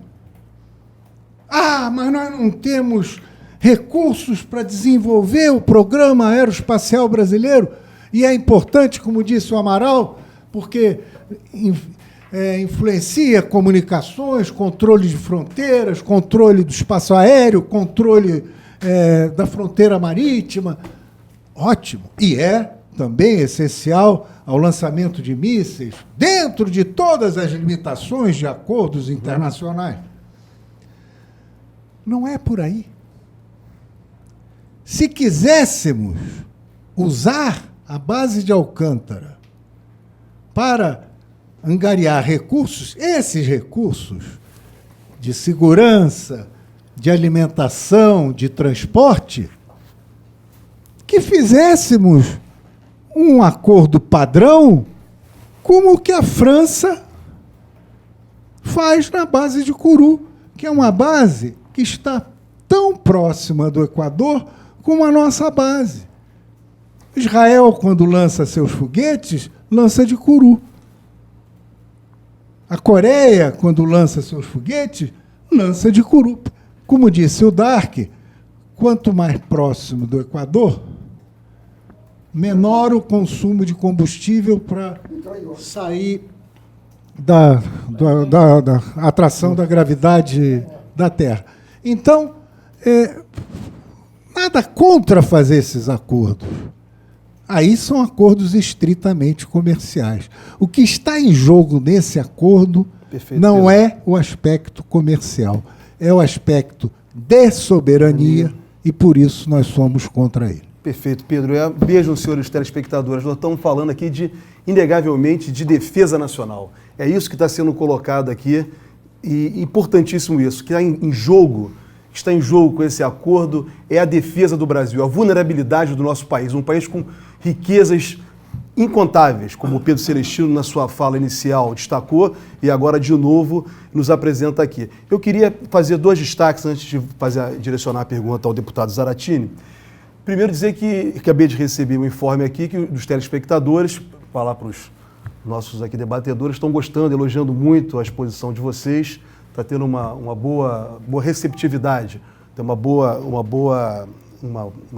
Ah, mas nós não temos recursos para desenvolver o programa aeroespacial brasileiro. E é importante, como disse o Amaral, porque influencia comunicações, controle de fronteiras, controle do espaço aéreo, controle da fronteira marítima. Ótimo. E é também essencial ao lançamento de mísseis, dentro de todas as limitações de acordos internacionais. Não é por aí. Se quiséssemos usar a base de Alcântara para angariar recursos, esses recursos de segurança, de alimentação, de transporte, que fizéssemos um acordo padrão como o que a França faz na base de Kourou, que é uma base que está tão próxima do Equador como a nossa base. Israel, quando lança seus foguetes, lança de Kourou. A Coreia, quando lança seus foguetes, lança de Kourou. Como disse o Dark, quanto mais próximo do Equador, menor o consumo de combustível para sair da atração da gravidade da Terra. Então, nada contra fazer esses acordos. Aí são acordos estritamente comerciais. O que está em jogo nesse acordo não é o aspecto comercial, é o aspecto de soberania e, por isso, nós somos contra ele. Perfeito, Pedro. Vejam, senhores telespectadores, nós estamos falando aqui inegavelmente, de defesa nacional. É isso que está sendo colocado aqui, e importantíssimo isso, que está em jogo com esse acordo é a defesa do Brasil, a vulnerabilidade do nosso país, um país com riquezas incontáveis, como o Pedro Celestino, na sua fala inicial, destacou e agora, de novo, nos apresenta aqui. Eu queria fazer 2 destaques antes de direcionar a pergunta ao deputado Zaratini. Primeiro, dizer que acabei de receber um informe aqui dos telespectadores, falar para os nossos aqui debatedores, estão gostando, elogiando muito a exposição de vocês, está tendo uma boa receptividade, tem uma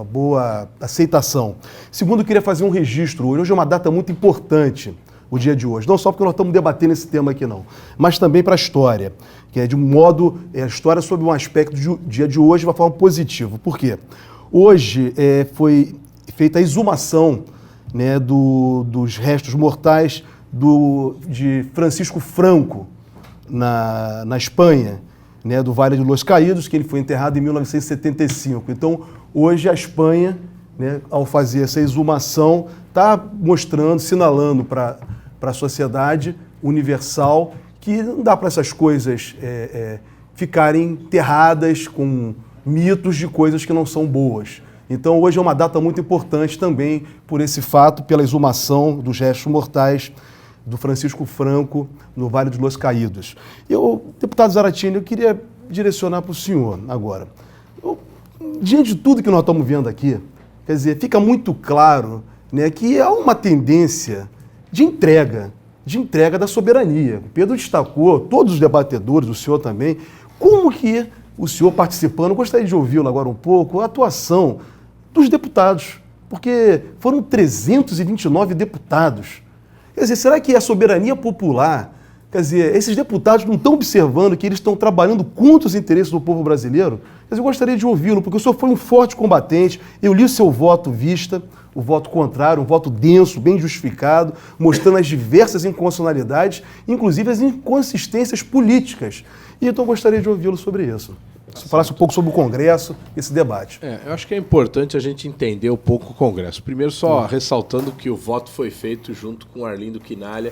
boa aceitação. Segundo, eu queria fazer um registro hoje. Hoje é uma data muito importante, o dia de hoje. Não só porque nós estamos debatendo esse tema aqui, não, mas também para a história, que é de um modo, a história sob um aspecto do dia de hoje de uma forma positiva. Por quê? Hoje foi feita a exumação, né, dos restos mortais de Francisco Franco, na Espanha, né, do Vale de los Caídos, que ele foi enterrado em 1975. Então, hoje a Espanha, né, ao fazer essa exumação, está mostrando, sinalando para a sociedade universal que não dá para essas coisas ficarem enterradas com mitos de coisas que não são boas. Então, hoje é uma data muito importante também por esse fato, pela exumação dos restos mortais do Francisco Franco no Vale de los Caídos. Deputado Zaratini, eu queria direcionar para o senhor agora. Diante de tudo que nós estamos vendo aqui, quer dizer, fica muito claro, né, que há uma tendência de entrega da soberania. O Pedro destacou, todos os debatedores, o senhor também, como que o senhor participando, gostaria de ouvi-lo agora um pouco, a atuação dos deputados, porque foram 329 deputados. Quer dizer, será que a soberania popular, quer dizer, esses deputados não estão observando que eles estão trabalhando contra os interesses do povo brasileiro? Mas eu gostaria de ouvi-lo, porque o senhor foi um forte combatente, eu li o seu voto vista, o voto contrário, um voto denso, bem justificado, mostrando as diversas inconstitucionalidades, inclusive as inconsistências políticas. E então eu gostaria de ouvi-lo sobre isso. Se falasse um pouco sobre o Congresso, esse debate. Eu acho que é importante a gente entender um pouco o Congresso. Primeiro, só ressaltando que o voto foi feito junto com Arlindo Quinalha,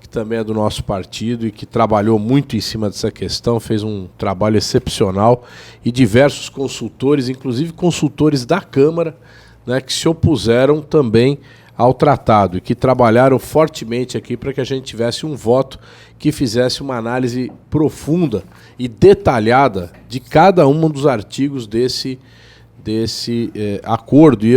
que também é do nosso partido e que trabalhou muito em cima dessa questão, fez um trabalho excepcional, e diversos consultores, inclusive consultores da Câmara, né, que se opuseram também ao tratado e que trabalharam fortemente aqui para que a gente tivesse um voto que fizesse uma análise profunda e detalhada de cada um dos artigos desse acordo. E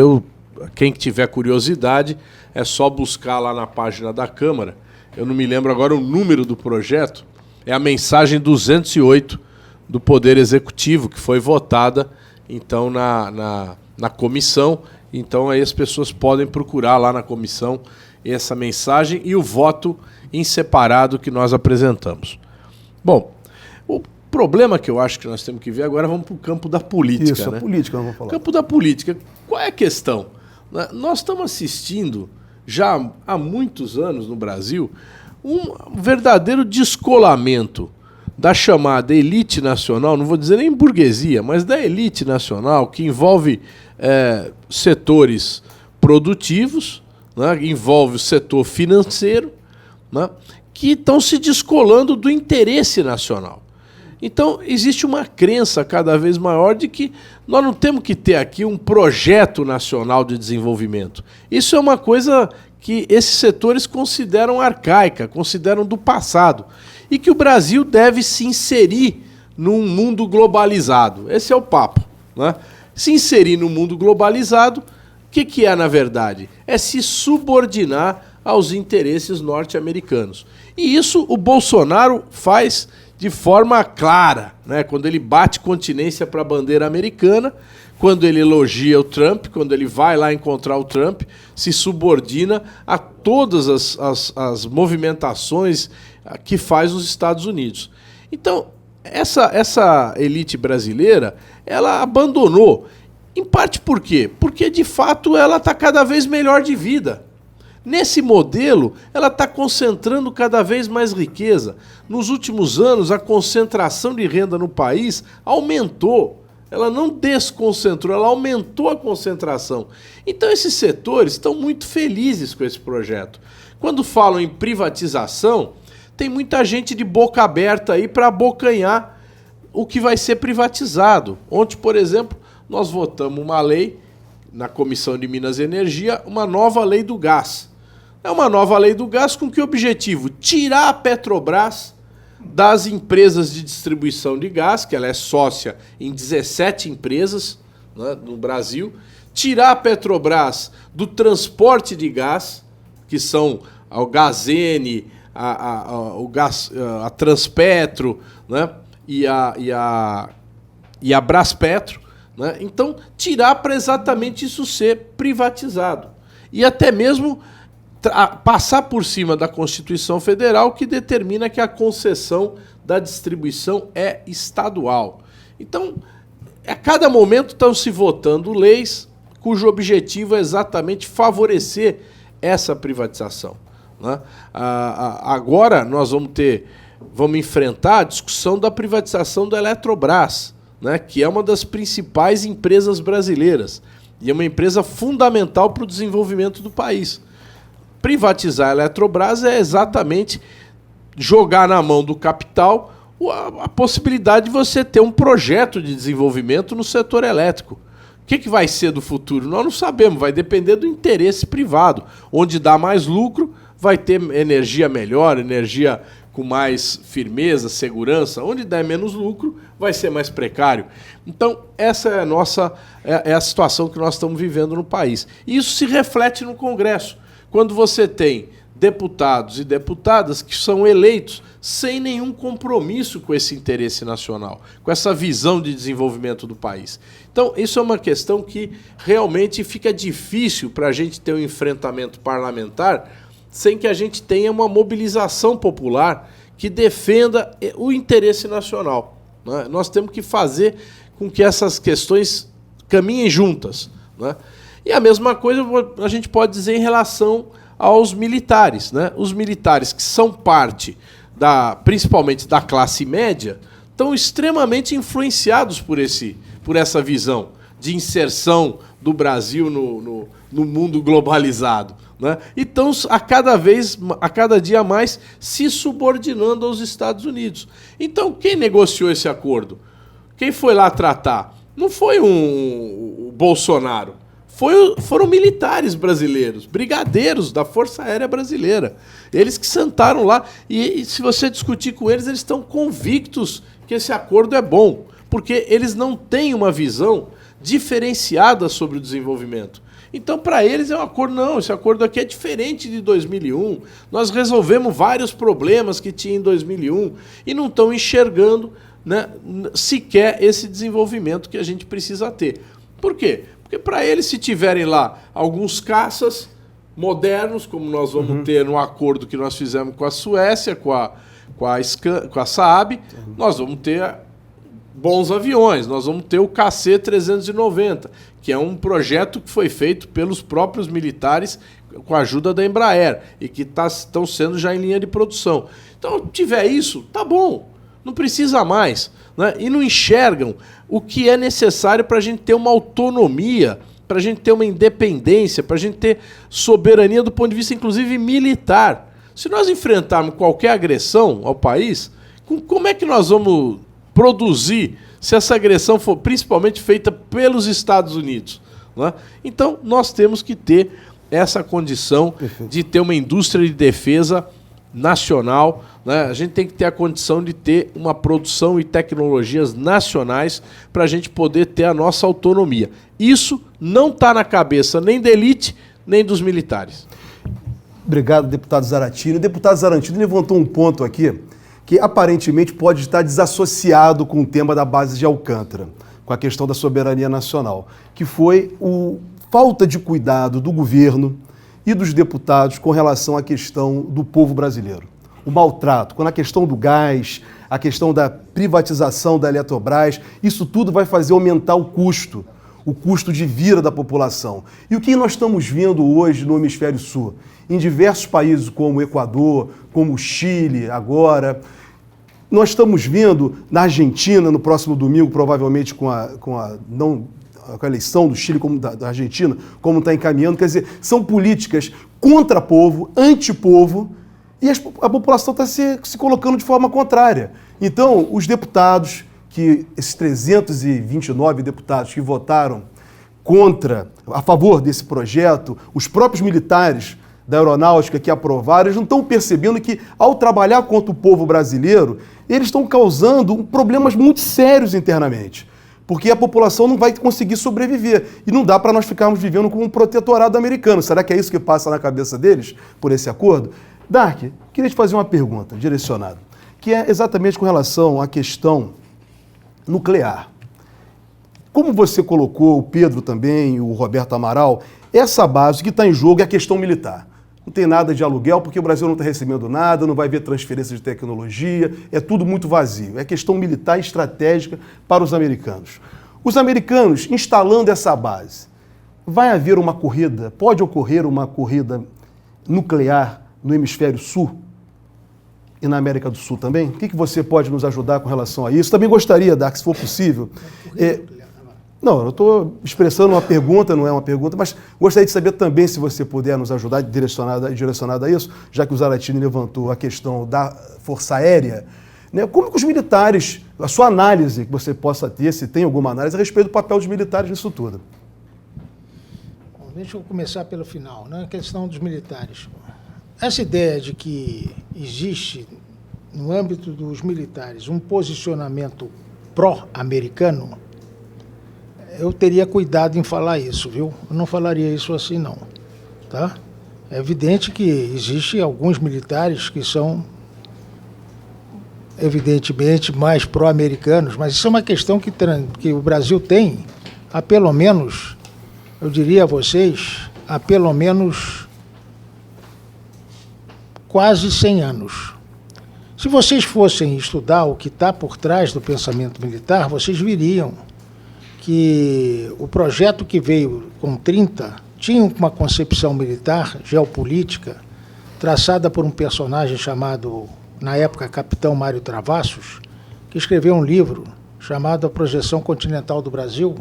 quem tiver curiosidade, é só buscar lá na página da Câmara. Eu não me lembro agora o número do projeto, é a mensagem 208 do Poder Executivo, que foi votada então na comissão. Então aí as pessoas podem procurar lá na comissão essa mensagem e o voto em separado que nós apresentamos. Bom, o problema que eu acho que nós temos que ver agora, vamos para o campo da política. Isso, né? A política nós vamos falar. Campo da política. Qual é a questão? Nós estamos assistindo já há muitos anos no Brasil um verdadeiro descolamento da chamada elite nacional, não vou dizer nem burguesia, mas da elite nacional, que envolve setores produtivos, né, envolve o setor financeiro, né, que estão se descolando do interesse nacional. Então, existe uma crença cada vez maior de que nós não temos que ter aqui um projeto nacional de desenvolvimento. Isso é uma coisa que esses setores consideram arcaica, consideram do passado, e que o Brasil deve se inserir num mundo globalizado. Esse é o papo, né? Se inserir no mundo globalizado, o que é, na verdade? É se subordinar aos interesses norte-americanos. E isso o Bolsonaro faz de forma clara, né? Quando ele bate continência para a bandeira americana, quando ele elogia o Trump, quando ele vai lá encontrar o Trump, se subordina a todas as movimentações que faz os Estados Unidos. Então, essa elite brasileira, ela abandonou. Em parte por quê? Porque, de fato, ela está cada vez melhor de vida. Nesse modelo, ela está concentrando cada vez mais riqueza. Nos últimos anos, a concentração de renda no país aumentou. Ela não desconcentrou, ela aumentou a concentração. Então, esses setores estão muito felizes com esse projeto. Quando falam em privatização, tem muita gente de boca aberta aí para abocanhar o que vai ser privatizado. Ontem, por exemplo, nós votamos uma lei na Comissão de Minas e Energia, uma nova lei do gás. É uma nova lei do gás com que objetivo? Tirar a Petrobras das empresas de distribuição de gás, que ela é sócia em 17 empresas, né, no Brasil, tirar a Petrobras do transporte de gás, que são o Gazene, a Transpetro, né, e a Braspetro, né? Então, tirar para exatamente isso ser privatizado. E até mesmo passar por cima da Constituição Federal, que determina que a concessão da distribuição é estadual. Então, a cada momento estão se votando leis cujo objetivo é exatamente favorecer essa privatização, né? Agora nós vamos enfrentar a discussão da privatização da Eletrobras, né, que é uma das principais empresas brasileiras e é uma empresa fundamental para o desenvolvimento do país. Privatizar a Eletrobras é exatamente jogar na mão do capital a possibilidade de você ter um projeto de desenvolvimento no setor elétrico. O que vai ser do futuro? Nós não sabemos, vai depender do interesse privado. Onde dá mais lucro, vai ter energia melhor, energia com mais firmeza, segurança. Onde der menos lucro, vai ser mais precário. Então, essa é a situação que nós estamos vivendo no país. E isso se reflete no Congresso. Quando você tem deputados e deputadas que são eleitos sem nenhum compromisso com esse interesse nacional, com essa visão de desenvolvimento do país. Então, isso é uma questão que realmente fica difícil para a gente ter um enfrentamento parlamentar sem que a gente tenha uma mobilização popular que defenda o interesse nacional, né? Nós temos que fazer com que essas questões caminhem juntas, né? E a mesma coisa a gente pode dizer em relação aos militares, né? Os militares que são parte, principalmente da classe média, estão extremamente influenciados por essa visão de inserção do Brasil no mundo globalizado, né? E estão a cada dia mais se subordinando aos Estados Unidos. Então, quem negociou esse acordo? Quem foi lá tratar? Não foi o Bolsonaro. Foram militares brasileiros, brigadeiros da Força Aérea Brasileira. Eles que sentaram lá e se você discutir com eles, eles estão convictos que esse acordo é bom, porque eles não têm uma visão diferenciada sobre o desenvolvimento. Então, para eles é um acordo, não, esse acordo aqui é diferente de 2001, nós resolvemos vários problemas que tinha em 2001 e não estão enxergando, né, sequer esse desenvolvimento que a gente precisa ter. Por quê? Porque para eles, se tiverem lá alguns caças modernos, como nós vamos ter no acordo que nós fizemos com a Suécia, com a Saab, nós vamos ter bons aviões, nós vamos ter o KC-390, que é um projeto que foi feito pelos próprios militares com a ajuda da Embraer e que estão sendo já em linha de produção. Então, se tiver isso, tá bom, não precisa mais, né? E não enxergam o que é necessário para a gente ter uma autonomia, para a gente ter uma independência, para a gente ter soberania do ponto de vista, inclusive, militar. Se nós enfrentarmos qualquer agressão ao país, como é que nós vamos produzir se essa agressão for principalmente feita pelos Estados Unidos, né? Então, nós temos que ter essa condição de ter uma indústria de defesa nacional, né? A gente tem que ter a condição de ter uma produção e tecnologias nacionais para a gente poder ter a nossa autonomia. Isso não está na cabeça nem da elite, nem dos militares. Obrigado, deputado Zaratini. O deputado Zaratini levantou um ponto aqui que aparentemente pode estar desassociado com o tema da base de Alcântara. com a questão da soberania nacional, que foi falta de cuidado do governo e dos deputados com relação à questão do povo brasileiro. O maltrato, quando a questão do gás, a questão da privatização da Eletrobras, isso tudo vai fazer aumentar o custo de vida da população. E o que nós estamos vendo hoje no Hemisfério Sul? Em diversos países como o Equador, como o Chile agora, nós estamos vendo na Argentina, no próximo domingo, provavelmente com a eleição do Chile, como da Argentina, como está encaminhando, quer dizer, são políticas contra povo, antipovo, e a população está se colocando de forma contrária. Então, os deputados, esses 329 deputados que votaram a favor desse projeto, os próprios militares da aeronáutica que aprovaram, eles não estão percebendo que, ao trabalhar contra o povo brasileiro, eles estão causando problemas muito sérios internamente, porque a população não vai conseguir sobreviver. E não dá para nós ficarmos vivendo como um protetorado americano. Será que é isso que passa na cabeça deles, por esse acordo? Dark, queria te fazer uma pergunta direcionada, que é exatamente com relação à questão nuclear. Como você colocou, o Pedro também, o Roberto Amaral, essa base que está em jogo é a questão militar. Não tem nada de aluguel, porque o Brasil não está recebendo nada, não vai haver transferência de tecnologia, é tudo muito vazio. É questão militar e estratégica para os americanos. Os americanos, instalando essa base, vai haver uma corrida, pode ocorrer uma corrida nuclear no Hemisfério Sul e na América do Sul também? O que você pode nos ajudar com relação a isso? Também gostaria, Dark, se for possível... Não, eu estou expressando uma pergunta, não é uma pergunta, mas gostaria de saber também se você puder nos ajudar direcionada a isso, já que o Zaratini levantou a questão da Força Aérea, né? Como que os militares, a sua análise que você possa ter, se tem alguma análise a respeito do papel dos militares nisso tudo. Bom, deixa eu começar pelo final, né? A questão dos militares. Essa ideia de que existe, no âmbito dos militares, um posicionamento pró-americano, eu teria cuidado em falar isso, viu? Eu não falaria isso assim, não. Tá? É evidente que existem alguns militares que são, evidentemente, mais pró-americanos, mas isso é uma questão que o Brasil tem há pelo menos, eu diria a vocês, há pelo menos quase 100 anos. Se vocês fossem estudar o que está por trás do pensamento militar, vocês viriam que o projeto que veio com 30 tinha uma concepção militar, geopolítica, traçada por um personagem chamado, na época, Capitão Mário Travassos, que escreveu um livro chamado A Projeção Continental do Brasil,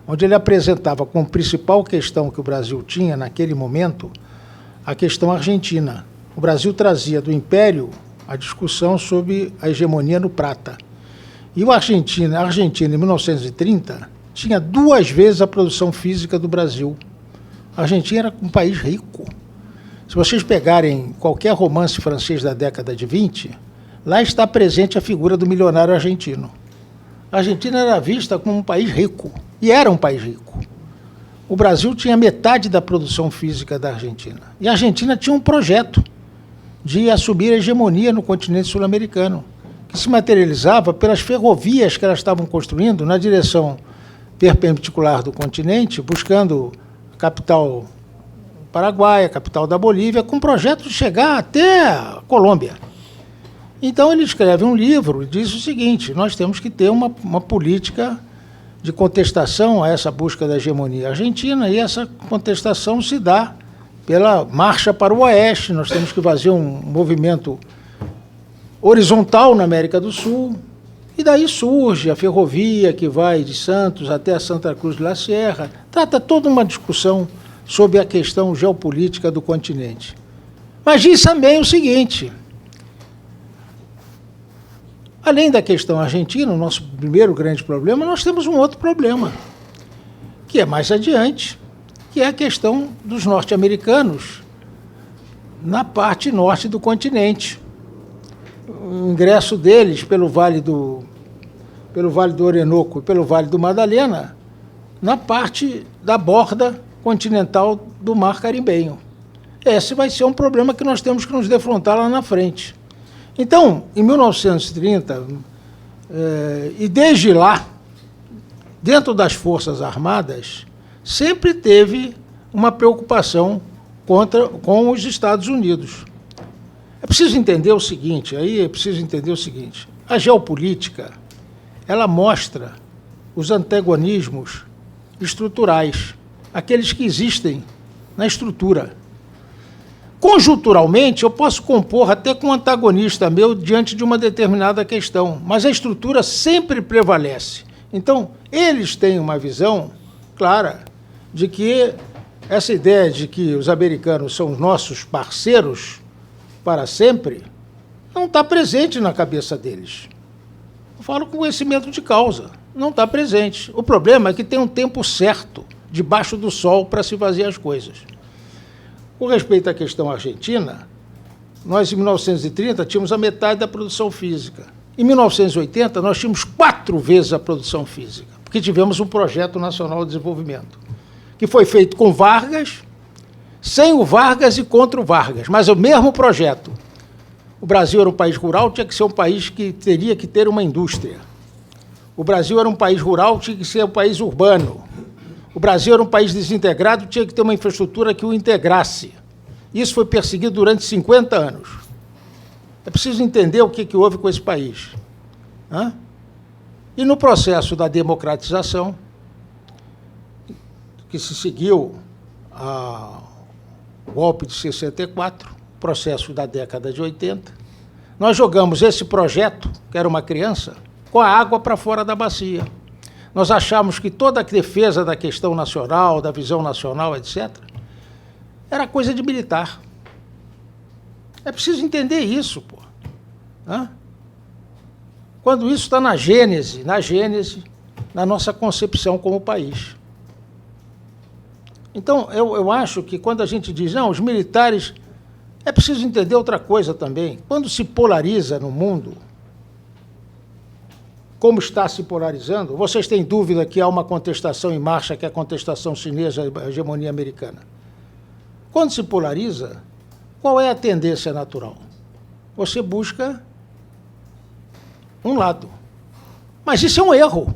onde ele apresentava como principal questão que o Brasil tinha naquele momento a questão argentina. O Brasil trazia do Império a discussão sobre a hegemonia no prata. E a Argentina, em 1930, tinha 2 vezes a produção física do Brasil. A Argentina era um país rico. Se vocês pegarem qualquer romance francês da década de 20, lá está presente a figura do milionário argentino. A Argentina era vista como um país rico, e era um país rico. O Brasil tinha metade da produção física da Argentina. E a Argentina tinha um projeto de assumir a hegemonia no continente sul-americano, que se materializava pelas ferrovias que elas estavam construindo na direção perpendicular do continente, buscando a capital Paraguai, a capital da Bolívia, com o projeto de chegar até a Colômbia. Então ele escreve um livro e diz o seguinte: nós temos que ter uma política de contestação a essa busca da hegemonia argentina, e essa contestação se dá pela marcha para o oeste. Nós temos que fazer um movimento horizontal na América do Sul. E daí surge a ferrovia que vai de Santos até a Santa Cruz de la Sierra. Trata toda uma discussão sobre a questão geopolítica do continente. Mas diz também o seguinte: além da questão argentina, o nosso primeiro grande problema, nós temos um outro problema, que é mais adiante, que é a questão dos norte-americanos na parte norte do continente. O ingresso deles pelo Vale do Orinoco e pelo Vale do Madalena, na parte da borda continental do Mar Caribenho. Esse vai ser um problema que nós temos que nos defrontar lá na frente. Então, em 1930, e desde lá, dentro das Forças Armadas, sempre teve uma preocupação com os Estados Unidos. É preciso entender o seguinte, a geopolítica, ela mostra os antagonismos estruturais, aqueles que existem na estrutura. Conjunturalmente, eu posso compor até com um antagonista meu diante de uma determinada questão, mas a estrutura sempre prevalece. Então, eles têm uma visão clara de que essa ideia de que os americanos são os nossos parceiros para sempre não está presente na cabeça deles. Eu falo com conhecimento de causa, não está presente. O problema é que tem um tempo certo debaixo do sol para se fazer as coisas. Com respeito à questão argentina, nós em 1930 tínhamos a metade da produção física. Em 1980 nós tínhamos 4 vezes a produção física, porque tivemos um projeto nacional de desenvolvimento, que foi feito com Vargas, sem o Vargas e contra o Vargas, mas é o mesmo projeto. O Brasil era um país rural, tinha que ser um país que teria que ter uma indústria. O Brasil era um país rural, tinha que ser um país urbano. O Brasil era um país desintegrado, tinha que ter uma infraestrutura que o integrasse. Isso foi perseguido durante 50 anos. É preciso entender o que houve com esse país. E no processo da democratização, que se seguiu ao golpe de 64, processo da década de 80, nós jogamos esse projeto, que era uma criança, com a água para fora da bacia. Nós achamos que toda a defesa da questão nacional, da visão nacional, etc., era coisa de militar. É preciso entender isso, pô. Quando isso está na gênese, na nossa concepção como país. Então, eu acho que quando a gente diz, não, os militares... É preciso entender outra coisa também. Quando se polariza no mundo, como está se polarizando, vocês têm dúvida que há uma contestação em marcha, que é a contestação chinesa, a hegemonia americana. Quando se polariza, qual é a tendência natural? Você busca um lado. Mas isso é um erro,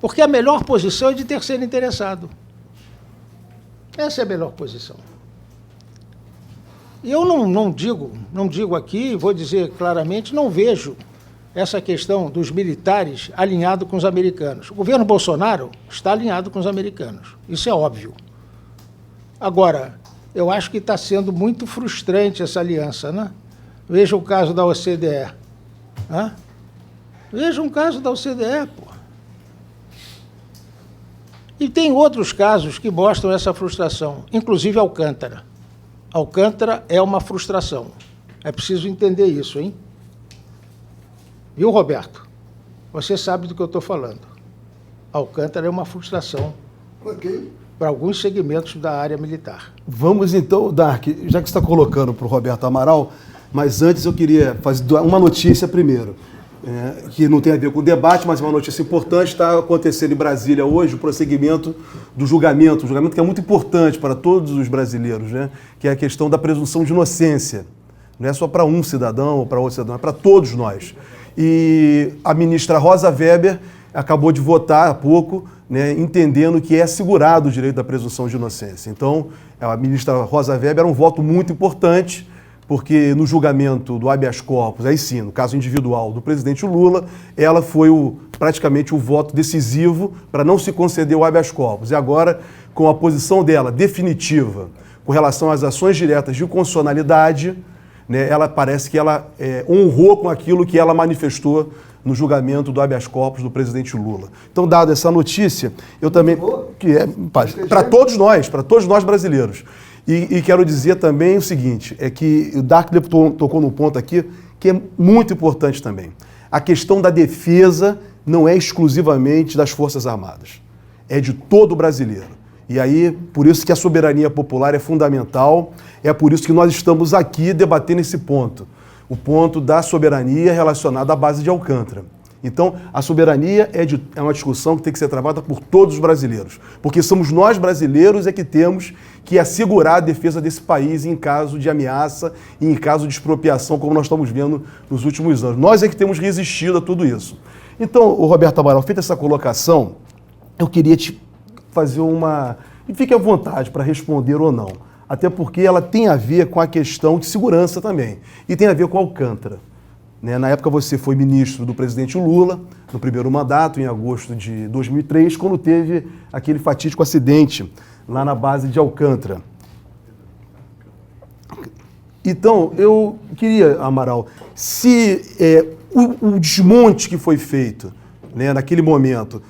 porque a melhor posição é de terceiro interessado. Essa é a melhor posição. E eu não digo aqui, vou dizer claramente, não vejo essa questão dos militares alinhado com os americanos. O governo Bolsonaro está alinhado com os americanos, isso é óbvio. Agora, eu acho que está sendo muito frustrante essa aliança, né? Veja o caso da OCDE. Veja um caso da OCDE, pô. E tem outros casos que mostram essa frustração, inclusive Alcântara. Alcântara é uma frustração. É preciso entender isso, hein? Viu, Roberto? Você sabe do que eu estou falando. Alcântara é uma frustração para alguns segmentos da área militar. Vamos então, Dark, já que você está colocando para o Roberto Amaral, mas antes eu queria fazer uma notícia primeiro, que não tem a ver com o debate, mas é uma notícia importante. Está acontecendo em Brasília hoje o prosseguimento do julgamento, um julgamento que é muito importante para todos os brasileiros, né? Que é a questão da presunção de inocência. Não é só para um cidadão ou para outro cidadão, é para todos nós. E a ministra Rosa Weber acabou de votar há pouco, né, entendendo que é assegurado o direito da presunção de inocência. Então, a ministra Rosa Weber era um voto muito importante, porque no julgamento do habeas corpus, aí sim, no caso individual do presidente Lula, ela foi praticamente o voto decisivo para não se conceder o habeas corpus. E agora, com a posição dela definitiva com relação às ações diretas de constitucionalidade, né, ela parece que ela honrou com aquilo que ela manifestou no julgamento do habeas corpus do presidente Lula. Então, dada essa notícia, eu também... para todos nós brasileiros. E quero dizer também o seguinte, é que o Dark tocou num ponto aqui que é muito importante também. A questão da defesa não é exclusivamente das Forças Armadas, é de todo brasileiro. E aí, por isso que a soberania popular é fundamental, é por isso que nós estamos aqui debatendo esse ponto, o ponto da soberania relacionada à base de Alcântara. Então, a soberania é uma discussão que tem que ser travada por todos os brasileiros, porque somos nós brasileiros que temos que assegurar a defesa desse país em caso de ameaça e em caso de expropriação, como nós estamos vendo nos últimos anos. Nós é que temos resistido a tudo isso. Então, o Roberto Amaral, feita essa colocação, eu queria te fazer uma... E fique à vontade para responder ou não. Até porque ela tem a ver com a questão de segurança também. E tem a ver com Alcântara. Né? Na época você foi ministro do presidente Lula, no primeiro mandato, em agosto de 2003, quando teve aquele fatídico acidente lá na base de Alcântara. Então, eu queria, Amaral, se o desmonte que foi feito, né, naquele momento,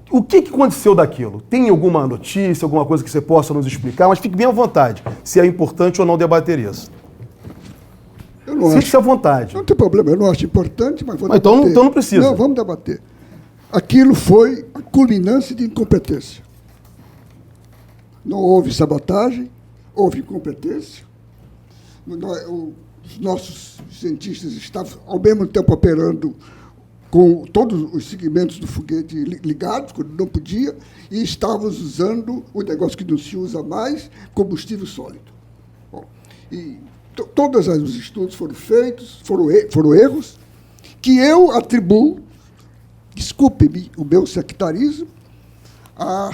o que aconteceu daquilo? Tem alguma notícia, alguma coisa que você possa nos explicar? Mas fique bem à vontade, se é importante ou não debater isso. Eu não Fique à vontade. Não tem problema, eu não acho importante, mas vou debater. Então não precisa. Não, vamos debater. Aquilo foi a culminância de incompetência. Não houve sabotagem, houve incompetência. Os nossos cientistas estavam, ao mesmo tempo, operando com todos os segmentos do foguete ligados, quando não podia, e estávamos usando o negócio que não se usa mais, combustível sólido. Bom, e todos os estudos foram feitos, foram erros, que eu atribuo, desculpe-me o meu sectarismo, a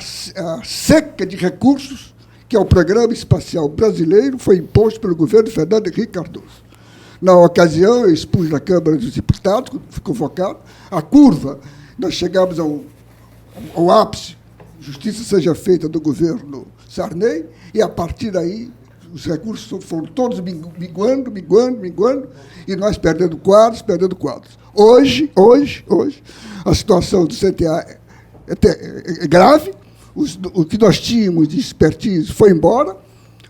seca de recursos que é o Programa Espacial Brasileiro foi imposto pelo governo Fernando Henrique Cardoso. Na ocasião, eu expus na Câmara dos Deputados, quando fui convocado, a curva, nós chegamos ao ápice, justiça seja feita do governo Sarney, e a partir daí os recursos foram todos minguando, e nós perdendo quadros. Hoje, a situação do CTA é grave, o que nós tínhamos de expertise foi embora,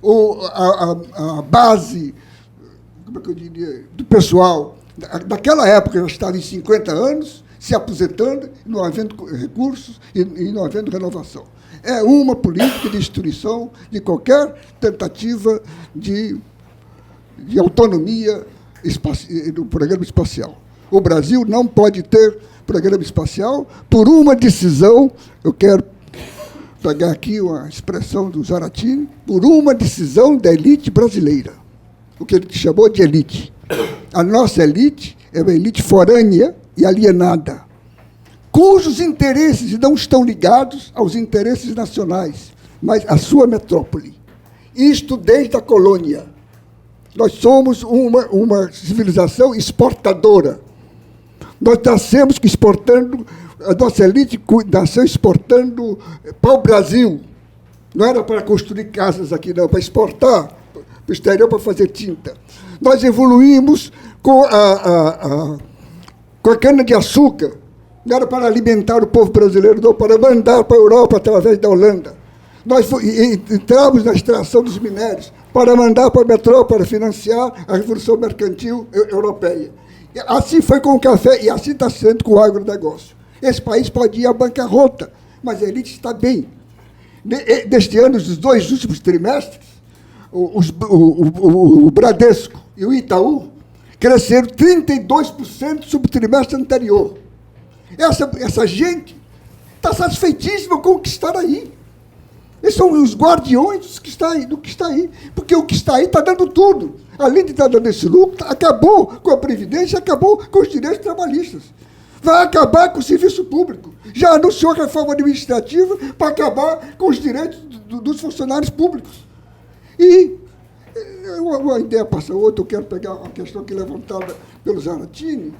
a base, como é que eu diria, do pessoal, naquela época já estava em 50 anos, se aposentando, não havendo recursos e não havendo renovação. É uma política de destruição de qualquer tentativa de autonomia do programa espacial. O Brasil não pode ter programa espacial por uma decisão, eu quero pegar aqui uma expressão do Zaratini, por uma decisão da elite brasileira, o que ele chamou de elite. A nossa elite é uma elite forânea e alienada, cujos interesses não estão ligados aos interesses nacionais, mas à sua metrópole. Isto desde a colônia. Nós somos uma civilização exportadora. Nós nascemos exportando, a nossa elite nasceu exportando para o Brasil. Não era para construir casas aqui, não, para exportar para o exterior para fazer tinta. Nós evoluímos com a cana-de-açúcar. Não era para alimentar o povo brasileiro, não, para mandar para a Europa através da Holanda. Nós entramos na extração dos minérios para mandar para a metrópole, para financiar a Revolução Mercantil Europeia. Assim foi com o café e assim está sendo com o agronegócio. Esse país pode ir à bancarrota, mas a elite está bem. Neste ano, nos 2 últimos trimestres, o Bradesco e o Itaú cresceram 32% sobre o trimestre anterior. Essa gente está satisfeitíssima com o que está aí. Eles são os guardiões do que está aí, porque o que está aí está dando tudo. Além de estar dando esse lucro, acabou com a Previdência, acabou com os direitos trabalhistas. Vai acabar com o serviço público. Já anunciou a reforma administrativa para acabar com os direitos dos funcionários públicos. E uma ideia passa a outra, eu quero pegar uma questão que é levantada pelo Zaratini.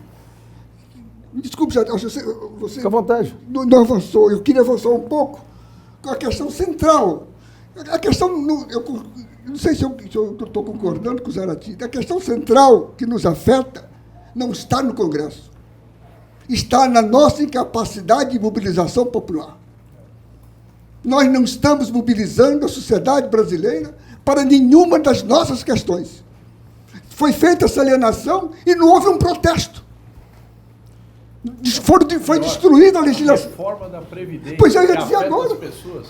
Desculpe, você Fica à vontade. Não avançou. Eu queria avançar um pouco com a questão central. A questão, eu não sei se eu estou concordando com o Zaratini, a questão central que nos afeta não está no Congresso. Está na nossa incapacidade de mobilização popular. Nós não estamos mobilizando a sociedade brasileira para nenhuma das nossas questões. Foi feita essa alienação e não houve um protesto. Foi destruída a legislação. A reforma da Previdência. Pois eu ia dizer agora. Pessoas.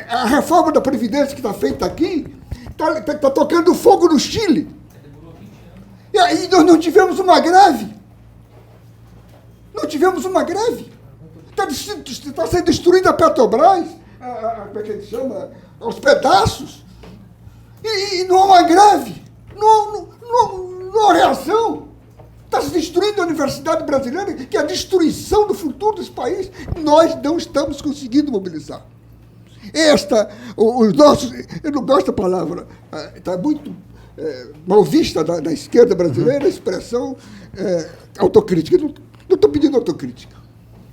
A reforma da Previdência que está feita aqui está tocando fogo no Chile. E aí nós não tivemos uma greve. Não tivemos uma greve. Está sendo destruída a Petrobras, como é que ele chama? Aos pedaços. E não há uma greve. Não há reação. Está se Estamos destruindo a universidade brasileira, que é a destruição do futuro desse país. Nós não estamos conseguindo mobilizar. Os nossos... Eu não gosto da palavra, está muito mal vista na esquerda brasileira a expressão autocrítica. Não estou pedindo autocrítica.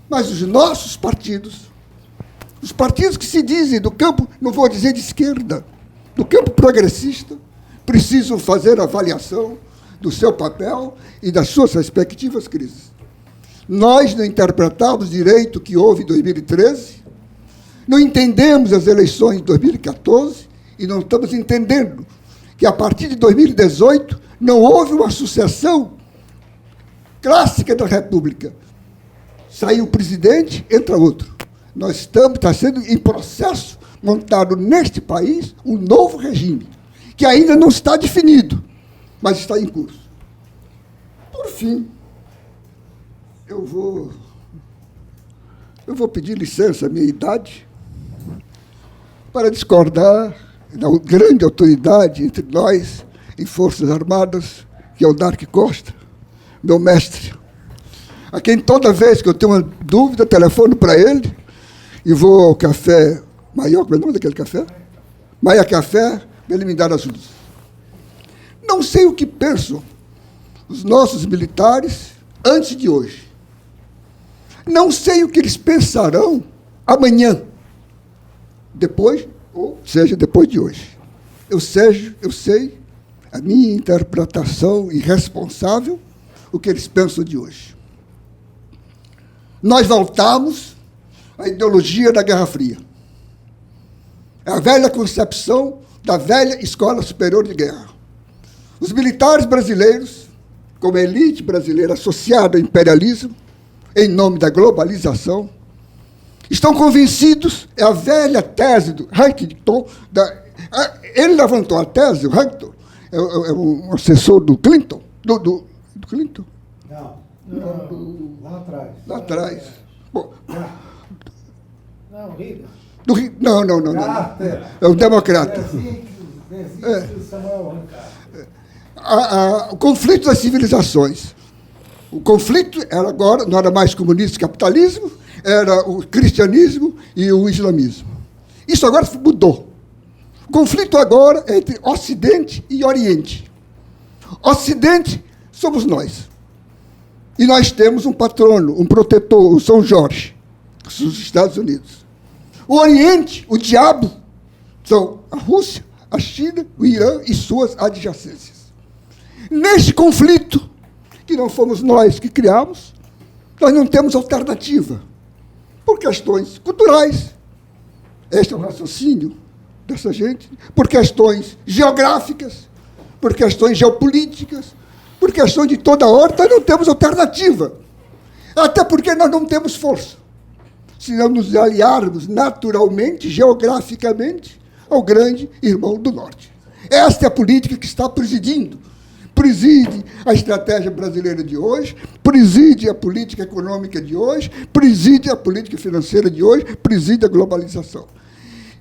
Mas os nossos partidos, os partidos que se dizem do campo, não vou dizer de esquerda, do campo progressista, precisam fazer avaliação do seu papel e das suas respectivas crises. Nós não interpretamos direito o que houve em 2013, não entendemos as eleições de 2014 e não estamos entendendo que, a partir de 2018, não houve uma sucessão clássica da República. Saiu o presidente, entra outro. Está sendo em processo montado neste país um novo regime, que ainda não está definido, mas está em curso. Por fim, eu vou pedir licença à minha idade para discordar da grande autoridade entre nós em Forças Armadas, que é o Dark Costa, meu mestre, a quem toda vez que eu tenho uma dúvida, telefono para ele e vou ao café Maior, como é o nome daquele café? Maia Café, para ele me dar as luzes. Não sei o que pensam os nossos militares antes de hoje. Não sei o que eles pensarão amanhã, depois, ou seja, depois de hoje. Eu sei a minha interpretação irresponsável, o que eles pensam de hoje. Nós voltamos à ideologia da Guerra Fria. É a velha concepção da velha Escola Superior de Guerra. Os militares brasileiros, como a elite brasileira associada ao imperialismo, em nome da globalização, estão convencidos, é a velha tese do Huntington, ele levantou a tese, o Huntington, é um assessor do Clinton, do Clinton? Lá atrás. Lá atrás. Bom, Não, Reagan. não. É o democrata. O conflito das civilizações. O conflito era agora, não era mais comunismo e capitalismo, era o cristianismo e o islamismo. Isso agora mudou. O conflito agora é entre Ocidente e Oriente. Ocidente somos nós. E nós temos um patrono, um protetor, o São Jorge, os Estados Unidos. O Oriente, o diabo, são a Rússia, a China, o Irã e suas adjacências. Neste conflito, que não fomos nós que criamos, nós não temos alternativa, por questões culturais. Este é o raciocínio dessa gente, por questões geográficas, por questões geopolíticas, por questões de toda ordem, nós não temos alternativa. Até porque nós não temos força. Se não nos aliarmos naturalmente, geograficamente, ao grande irmão do Norte. Esta é a política que está preside a estratégia brasileira de hoje, preside a política econômica de hoje, preside a política financeira de hoje, preside a globalização.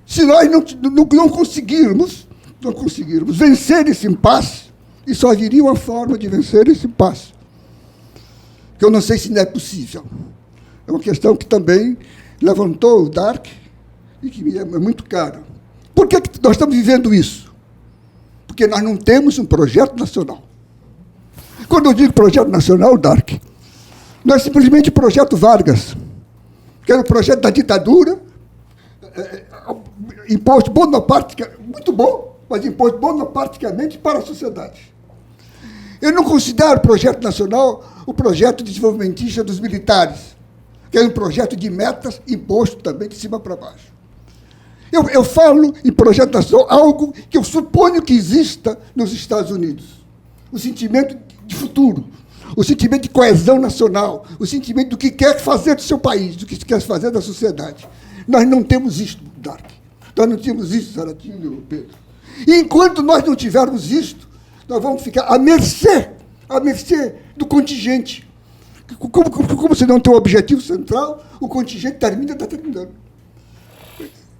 Se nós não conseguirmos vencer esse impasse, e só haveria uma forma de vencer esse impasse, que eu não sei se não é possível. É uma questão que também levantou o Dark e que me é muito caro. Por que nós estamos vivendo isso? Porque nós não temos um projeto nacional. Quando eu digo projeto nacional, Dark, não é simplesmente o projeto Vargas, que era o projeto da ditadura, imposto bonaparticamente, muito bom, mas imposto bonaparticamente para a sociedade. Eu não considero o projeto nacional o projeto desenvolvimentista dos militares, que é um projeto de metas imposto também de cima para baixo. Eu falo em projeto nacional algo que eu suponho que exista nos Estados Unidos. O sentimento de futuro, o sentimento de coesão nacional, o sentimento do que quer fazer do seu país, do que quer fazer da sociedade. Nós não temos isso, Dark. Nós não tínhamos isso, Zaratinho e Pedro. E enquanto nós não tivermos isto, nós vamos ficar à mercê do contingente. Como se não tem um objetivo central, o contingente está terminando.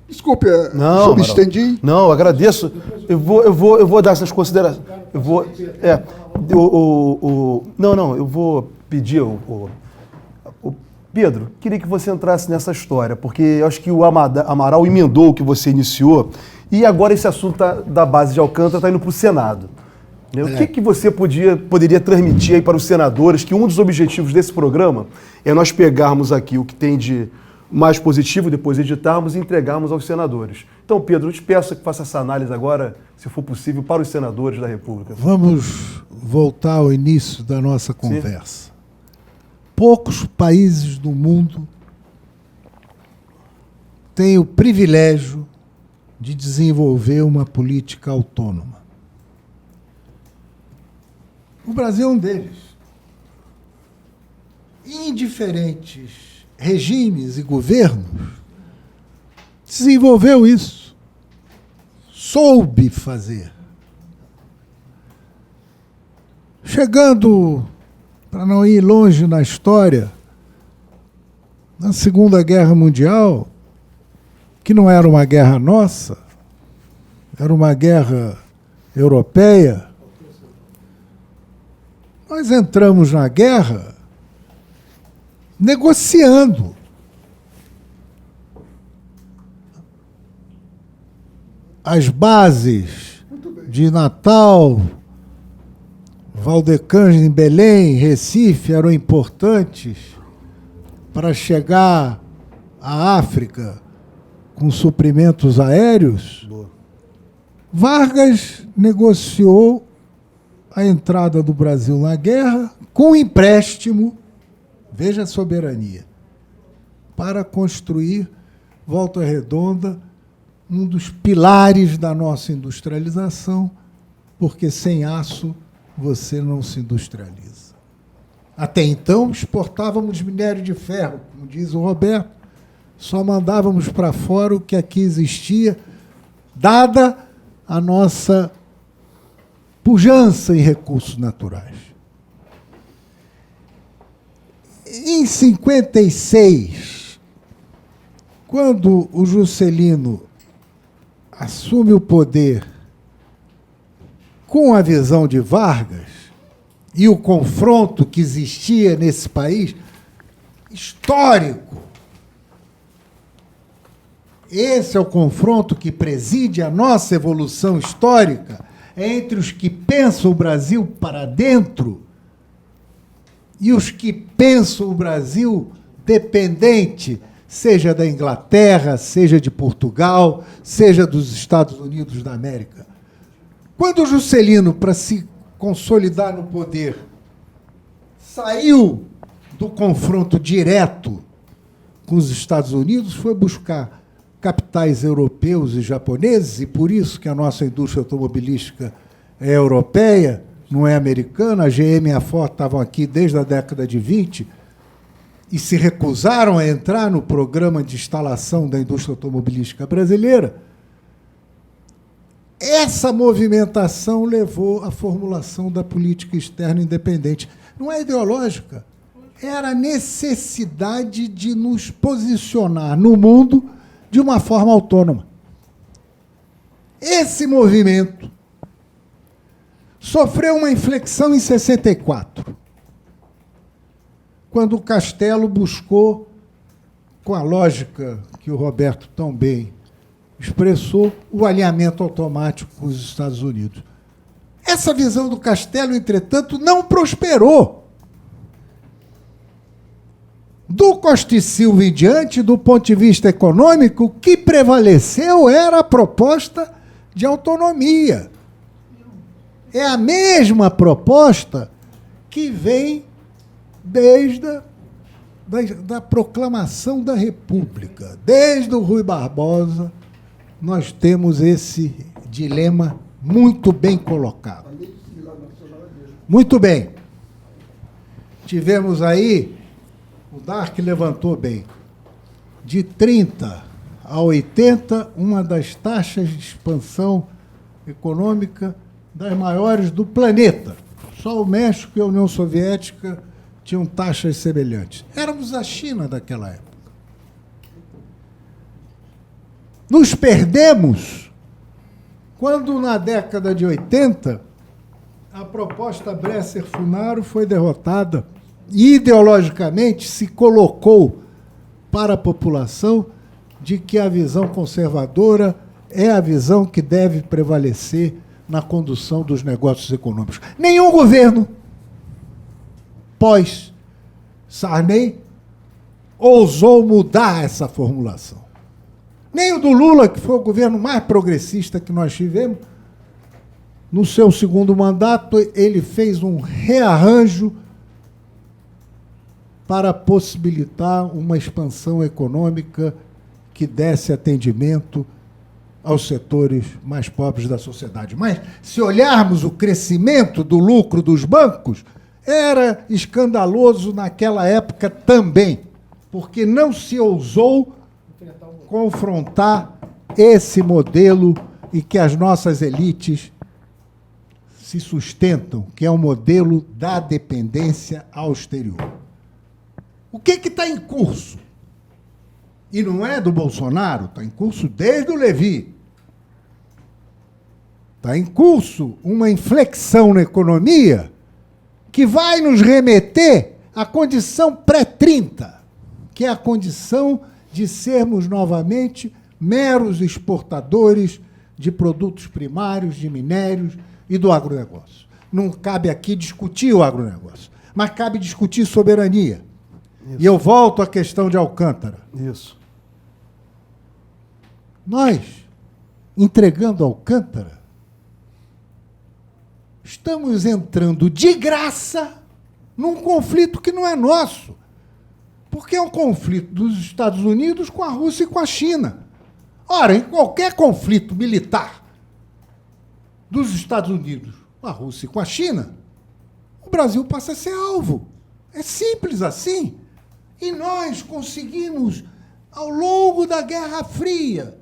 Desculpe, Não, eu me Amaral. estendi. Não, eu agradeço. Eu vou dar essas considerações. Eu vou. Não, eu vou pedir o Pedro, queria que você entrasse nessa história, porque eu acho que o Amaral emendou o que você iniciou, e agora esse assunto da base de Alcântara está indo para o Senado. Né? O que você poderia transmitir aí para os senadores, que um dos objetivos desse programa é nós pegarmos aqui o que tem de mais positivo, depois editarmos e entregarmos aos senadores. Então, Pedro, eu te peço que faça essa análise agora, se for possível, para os senadores da República. Vamos voltar ao início da nossa conversa. Poucos países do mundo têm o privilégio de desenvolver uma política autônoma. O Brasil é um deles. Em diferentes regimes e governos, desenvolveu isso. Soube fazer. Chegando, para não ir longe na história, na Segunda Guerra Mundial, que não era uma guerra nossa, era uma guerra europeia, nós entramos na guerra negociando. As bases de Natal, Valdecães em Belém, Recife, eram importantes para chegar à África com suprimentos aéreos. Boa. Vargas negociou a entrada do Brasil na guerra com empréstimo, veja a soberania, para construir Volta Redonda, um dos pilares da nossa industrialização, porque sem aço você não se industrializa. Até então, exportávamos minério de ferro, como diz o Roberto, só mandávamos para fora o que aqui existia, dada a nossa pujança em recursos naturais. Em 56, quando o Juscelino assume o poder com a visão de Vargas e o confronto que existia nesse país, histórico. Esse é o confronto que preside a nossa evolução histórica entre os que pensam o Brasil para dentro e os que pensam o Brasil dependente, seja da Inglaterra, seja de Portugal, seja dos Estados Unidos da América. Quando o Juscelino, para se consolidar no poder, saiu do confronto direto com os Estados Unidos, foi buscar capitais europeus e japoneses, e por isso que a nossa indústria automobilística é europeia, não é americana. A GM e a Ford estavam aqui desde a década de 20 e se recusaram a entrar no programa de instalação da indústria automobilística brasileira. Essa movimentação levou à formulação da política externa independente. Não é ideológica, era a necessidade de nos posicionar no mundo de uma forma autônoma. Esse movimento sofreu uma inflexão em 64, quando o Castelo buscou, com a lógica que o Roberto tão bem expressou, o alinhamento automático com os Estados Unidos. Essa visão do Castelo, entretanto, não prosperou. Do Costa e Silva em diante, do ponto de vista econômico, o que prevaleceu era a proposta de autonomia. É a mesma proposta que vem desde da proclamação da República. Desde o Rui Barbosa, nós temos esse dilema muito bem colocado. Muito bem. Tivemos aí, o Dark levantou bem, de 30 a 80, uma das taxas de expansão econômica das maiores do planeta. Só o México e a União Soviética tinham taxas semelhantes. Éramos a China daquela época. Nos perdemos quando, na década de 80, a proposta Bresser-Funaro foi derrotada e, ideologicamente, se colocou para a população de que a visão conservadora é a visão que deve prevalecer na condução dos negócios econômicos. Nenhum governo pós-Sarney ousou mudar essa formulação. Nem o do Lula, que foi o governo mais progressista que nós tivemos, no seu segundo mandato, ele fez um rearranjo para possibilitar uma expansão econômica que desse atendimento aos setores mais pobres da sociedade. Mas, se olharmos o crescimento do lucro dos bancos, era escandaloso naquela época também, porque não se ousou confrontar esse modelo em que as nossas elites se sustentam, que é o modelo da dependência ao exterior. O que está em curso? E não é do Bolsonaro, está em curso desde o Levi. Está em curso uma inflexão na economia que vai nos remeter à condição pré-30, que é a condição de sermos novamente meros exportadores de produtos primários, de minérios e do agronegócio. Não cabe aqui discutir o agronegócio, mas cabe discutir soberania. Isso. E eu volto à questão de Alcântara. Isso. Nós, entregando Alcântara, estamos entrando de graça num conflito que não é nosso. Porque é um conflito dos Estados Unidos com a Rússia e com a China. Ora, em qualquer conflito militar dos Estados Unidos com a Rússia e com a China, o Brasil passa a ser alvo. É simples assim. E nós conseguimos, ao longo da Guerra Fria,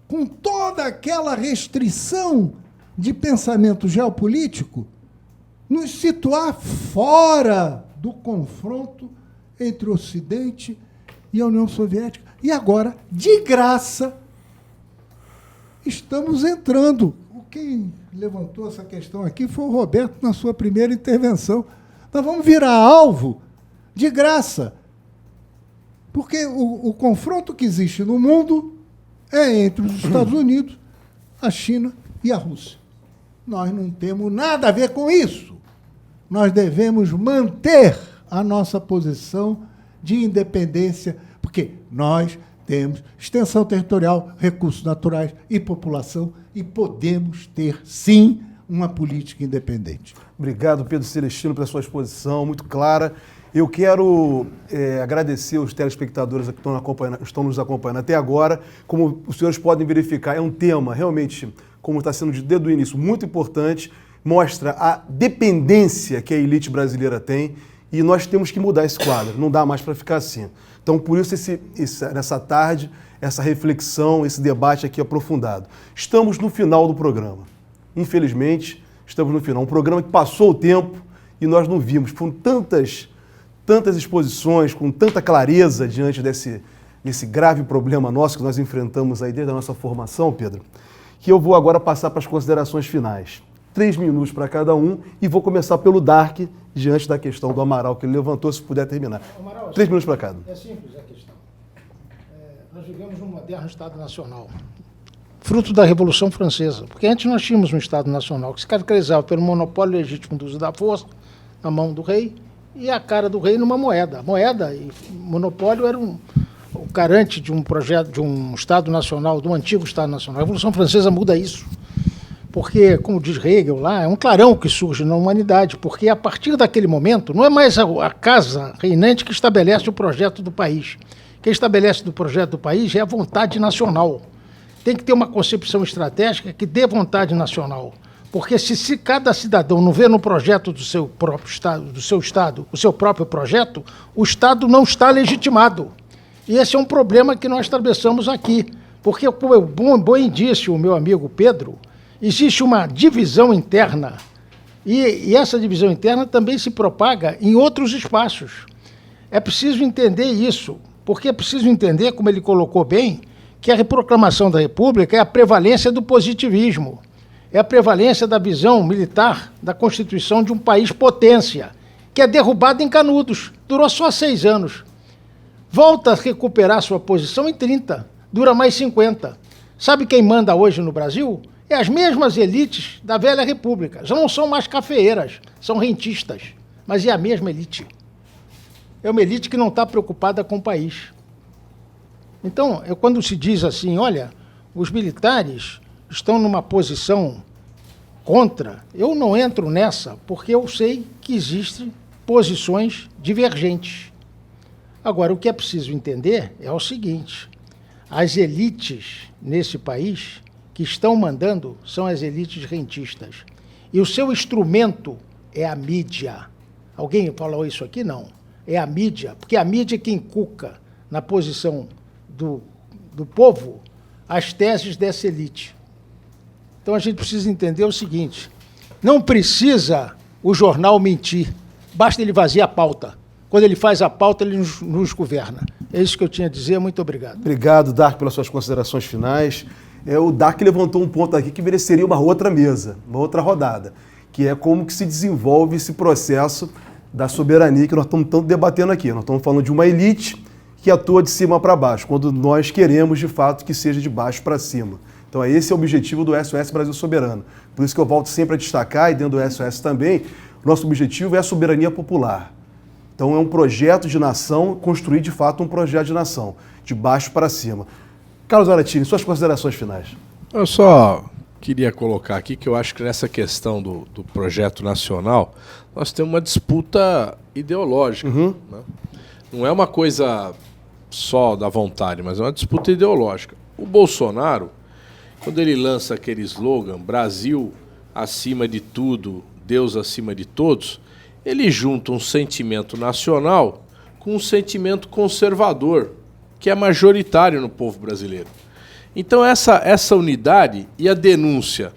com toda aquela restrição de pensamento geopolítico, nos situar fora do confronto entre o Ocidente e a União Soviética. E agora, de graça, estamos entrando. Quem levantou essa questão aqui foi o Roberto na sua primeira intervenção. Nós vamos virar alvo de graça. Porque o confronto que existe no mundo é entre os Estados Unidos, a China e a Rússia. Nós não temos nada a ver com isso. Nós devemos manter a nossa posição de independência, porque nós temos extensão territorial, recursos naturais e população, e podemos ter, sim, uma política independente. Obrigado, Pedro Celestino, pela sua exposição muito clara. Eu quero agradecer aos telespectadores que estão nos acompanhando até agora. Como os senhores podem verificar, é um tema realmente, como está sendo desde o início, muito importante, mostra a dependência que a elite brasileira tem, e nós temos que mudar esse quadro, não dá mais para ficar assim. Então, por isso, nessa tarde, essa reflexão, esse debate aqui aprofundado. Estamos no final do programa. Infelizmente, estamos no final. Um programa que passou o tempo e nós não vimos, por tantas exposições, com tanta clareza diante desse grave problema nosso que nós enfrentamos aí desde a nossa formação, Pedro, que eu vou agora passar para as considerações finais. 3 minutos para cada um, e vou começar pelo Dark, diante da questão do Amaral que ele levantou, se puder terminar. Amaral, 3 minutos para cada. É simples a questão. Nós vivemos um moderno Estado Nacional, fruto da Revolução Francesa, porque antes nós tínhamos um Estado Nacional que se caracterizava pelo monopólio legítimo do uso da força na mão do rei e a cara do rei numa moeda. A moeda e monopólio era o garante de um projeto, de um Estado Nacional, do antigo Estado Nacional. A Revolução Francesa muda isso. Porque, como diz Hegel lá, é um clarão que surge na humanidade, porque a partir daquele momento não é mais a casa reinante que estabelece o projeto do país. Quem estabelece o projeto do país é a vontade nacional. Tem que ter uma concepção estratégica que dê vontade nacional. Porque se cada cidadão não vê no projeto do seu próprio Estado, o seu próprio projeto, o Estado não está legitimado. E esse é um problema que nós atravessamos aqui. Porque, como bem disse o meu amigo Pedro, existe uma divisão interna, e essa divisão interna também se propaga em outros espaços. É preciso entender isso, porque é preciso entender, como ele colocou bem, que a proclamação da República é a prevalência do positivismo, é a prevalência da visão militar da constituição de um país potência, que é derrubado em Canudos. Durou só 6 anos. Volta a recuperar sua posição em 30, dura mais 50. Sabe quem manda hoje no Brasil? É as mesmas elites da velha República. Já não são mais cafeeiras, são rentistas. Mas é a mesma elite. É uma elite que não está preocupada com o país. Então, quando se diz assim, olha, os militares estão numa posição contra, eu não entro nessa, porque eu sei que existem posições divergentes. Agora, o que é preciso entender é o seguinte, as elites nesse país que estão mandando são as elites rentistas. E o seu instrumento é a mídia. Alguém falou isso aqui? Não. É a mídia, porque a mídia é que inculca na posição do povo as teses dessa elite. Então a gente precisa entender o seguinte, não precisa o jornal mentir, basta ele vaziar a pauta. Quando ele faz a pauta, ele nos governa. É isso que eu tinha a dizer, muito obrigado. Obrigado, Dark, pelas suas considerações finais. O Dark levantou um ponto aqui que mereceria uma outra mesa, uma outra rodada, que é como que se desenvolve esse processo da soberania que nós estamos tanto debatendo aqui. Nós estamos falando de uma elite que atua de cima para baixo, quando nós queremos, de fato, que seja de baixo para cima. Então, esse é o objetivo do SOS Brasil Soberano. Por isso que eu volto sempre a destacar, e dentro do SOS também, nosso objetivo é a soberania popular. Então, é um projeto de nação, construir, de fato, um projeto de nação, de baixo para cima. Carlos Aratini, suas considerações finais. Eu só queria colocar aqui que eu acho que nessa questão do projeto nacional, nós temos uma disputa ideológica. Uhum. Né? Não é uma coisa só da vontade, mas é uma disputa ideológica. O Bolsonaro, quando ele lança aquele slogan, Brasil acima de tudo, Deus acima de todos, ele junta um sentimento nacional com um sentimento conservador, que é majoritário no povo brasileiro. Então essa unidade e a denúncia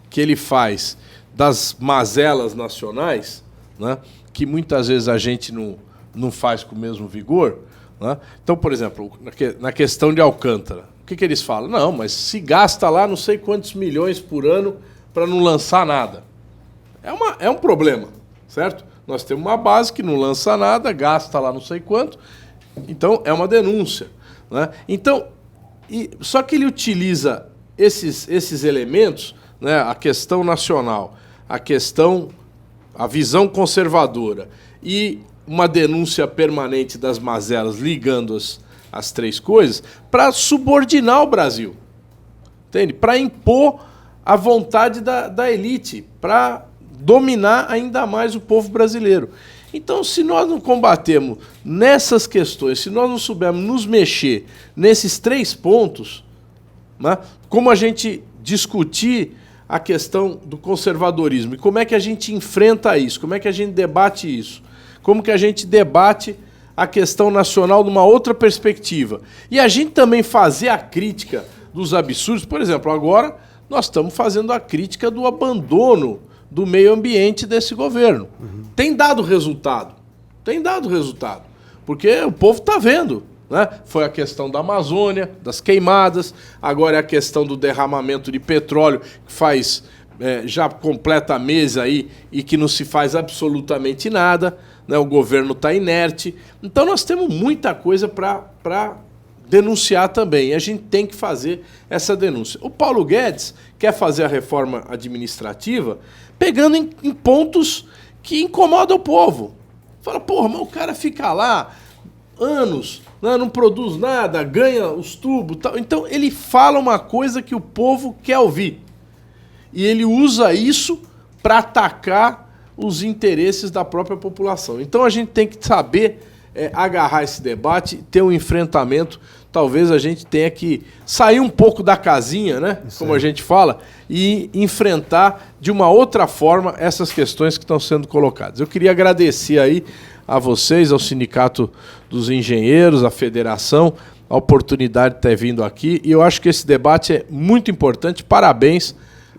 que ele faz das mazelas nacionais, né, que muitas vezes a gente não faz com o mesmo vigor, né? Então, por exemplo, na questão de Alcântara, o que eles falam? Não, mas se gasta lá não sei quantos milhões por ano para não lançar nada. É um problema, certo? Nós temos uma base que não lança nada, gasta lá não sei quanto, então é uma denúncia. Né? Então, só que ele utiliza esses elementos, né, a questão nacional, a visão conservadora e uma denúncia permanente das mazelas, ligando as três coisas, para subordinar o Brasil. Entende? Para impor a vontade da elite, para dominar ainda mais o povo brasileiro. Então, se nós não combatemos nessas questões, se nós não soubermos nos mexer nesses 3 pontos, né, como a gente discutir a questão do conservadorismo e como é que a gente enfrenta isso, como é que a gente debate isso, como que a gente debate a questão nacional numa outra perspectiva. E a gente também fazer a crítica dos absurdos. Por exemplo, agora nós estamos fazendo a crítica do abandono do meio ambiente desse governo. Uhum. Tem dado resultado. Porque o povo está vendo. Né? Foi a questão da Amazônia, das queimadas, agora é a questão do derramamento de petróleo, que faz já completa mês aí e que não se faz absolutamente nada. Né? O governo está inerte. Então nós temos muita coisa para denunciar também. E a gente tem que fazer essa denúncia. O Paulo Guedes quer fazer a reforma administrativa pegando em pontos que incomodam o povo. Fala, porra, mas o cara fica lá anos, né, não produz nada, ganha os tubos. Tal. Então ele fala uma coisa que o povo quer ouvir. E ele usa isso para atacar os interesses da própria população. Então a gente tem que saber agarrar esse debate, ter um enfrentamento. Talvez a gente tenha que sair um pouco da casinha, né? Isso como a gente fala, e enfrentar de uma outra forma essas questões que estão sendo colocadas. Eu queria agradecer aí a vocês, ao Sindicato dos Engenheiros, à Federação, a oportunidade de ter vindo aqui. E eu acho que esse debate é muito importante. Parabéns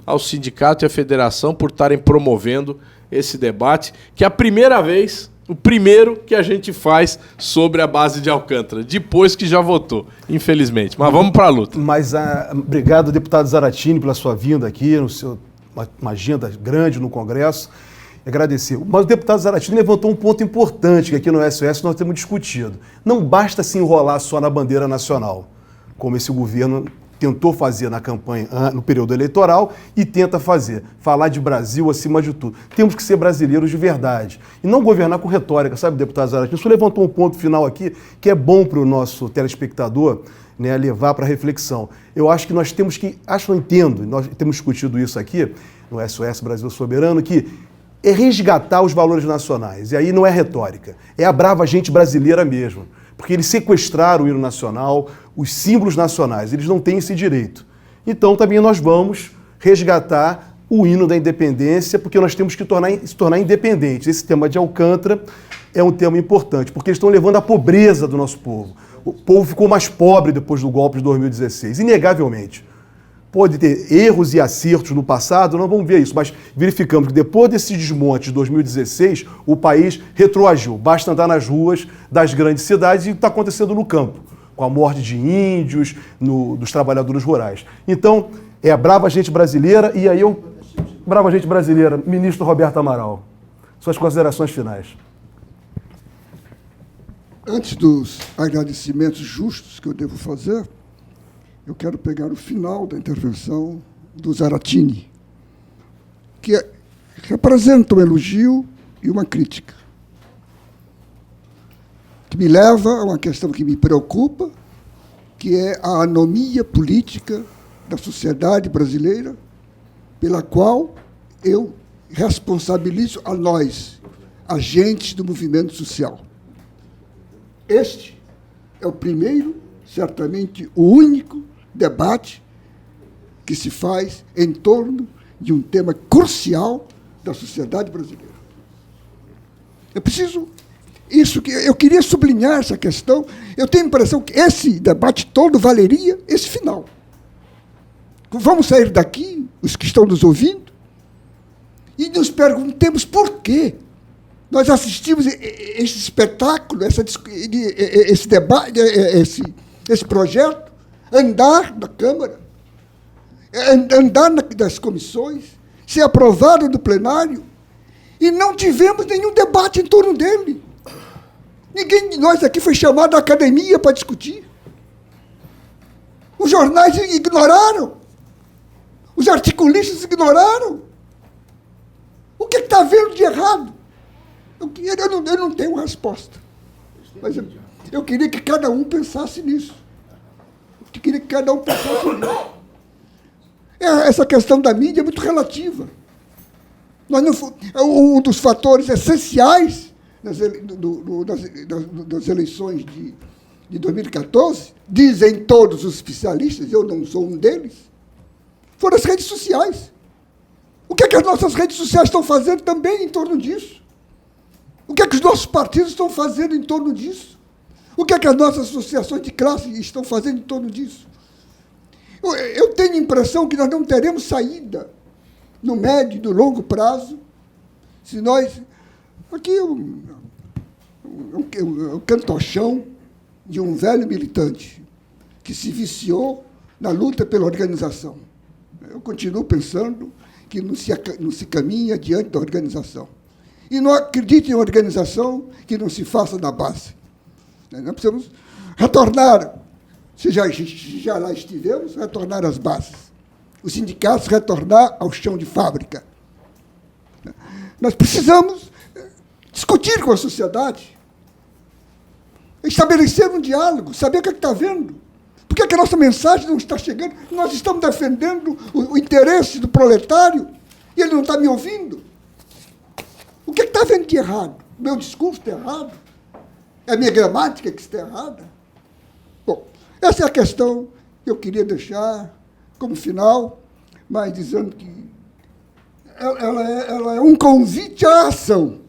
ao Sindicato e à Federação por estarem promovendo esse debate, que é a primeira vez o primeiro que a gente faz sobre a base de Alcântara, depois que já votou, infelizmente. Mas vamos para a luta. Mas obrigado, deputado Zaratini, pela sua vinda aqui, uma agenda grande no Congresso. Agradecer. Mas o deputado Zaratini levantou um ponto importante que aqui no SOS nós temos discutido. Não basta se enrolar só na bandeira nacional, como esse governo tentou fazer na campanha, no período eleitoral, e tenta fazer. Falar de Brasil acima de tudo. Temos que ser brasileiros de verdade. E não governar com retórica, sabe, deputado Zaratini? Isso levantou um ponto final aqui que é bom para o nosso telespectador, né, levar para reflexão. Eu acho que nós temos que, eu entendo, nós temos discutido isso aqui no SOS Brasil Soberano, que é resgatar os valores nacionais. E aí não é retórica, é a brava gente brasileira mesmo. Porque eles sequestraram o hino nacional, os símbolos nacionais, eles não têm esse direito. Então também nós vamos resgatar o hino da independência, porque nós temos que se tornar independentes. Esse tema de Alcântara é um tema importante, porque eles estão levando à pobreza do nosso povo. O povo ficou mais pobre depois do golpe de 2016, inegavelmente. Pode ter erros e acertos no passado, não vamos ver isso, mas verificamos que depois desse desmonte de 2016, o país retroagiu. Basta andar nas ruas das grandes cidades e o que está acontecendo no campo, com a morte de índios, dos trabalhadores rurais. Então, é a brava gente brasileira, e aí brava gente brasileira, ministro Roberto Amaral, suas considerações finais. Antes dos agradecimentos justos que eu devo fazer, eu quero pegar o final da intervenção do Zaratini, que representa um elogio e uma crítica, que me leva a uma questão que me preocupa, que é a anomia política da sociedade brasileira, pela qual eu responsabilizo a nós, agentes do movimento social. Este é o primeiro, certamente o único, debate que se faz em torno de um tema crucial da sociedade brasileira. É preciso isso, que eu queria sublinhar essa questão. Eu tenho a impressão que esse debate todo valeria esse final. Vamos sair daqui, os que estão nos ouvindo, e nos perguntemos por quê nós assistimos esse espetáculo, esse debate, esse projeto, andar na Câmara, andar nas comissões, ser aprovado no plenário, e não tivemos nenhum debate em torno dele. Ninguém de nós aqui foi chamado à academia para discutir. Os jornais ignoraram. Os articulistas ignoraram. O que está havendo de errado? Eu não tenho resposta. Mas eu queria que cada um pensasse nisso. Eu queria que cada um pensasse nisso. Essa questão da mídia é muito relativa. Um dos fatores essenciais das eleições de 2014, dizem todos os especialistas, eu não sou um deles, foram as redes sociais. O que é que as nossas redes sociais estão fazendo também em torno disso? O que é que os nossos partidos estão fazendo em torno disso? O que é que as nossas associações de classe estão fazendo em torno disso? Eu tenho a impressão que nós não teremos saída no médio e no longo prazo se nós... Aqui um cantochão de um velho militante que se viciou na luta pela organização. Eu continuo pensando que não se caminha diante da organização. E não acredito em organização que não se faça na base. Nós precisamos retornar, se já lá estivemos, retornar às bases. Os sindicatos retornar ao chão de fábrica. Nós precisamos discutir com a sociedade, estabelecer um diálogo, saber o que está vendo. Por que a nossa mensagem não está chegando? Nós estamos defendendo o interesse do proletário e ele não está me ouvindo. O que está vendo de errado? Meu discurso está errado? É a minha gramática que está errada? Bom, essa é a questão que eu queria deixar como final, mas dizendo que ela é um convite à ação.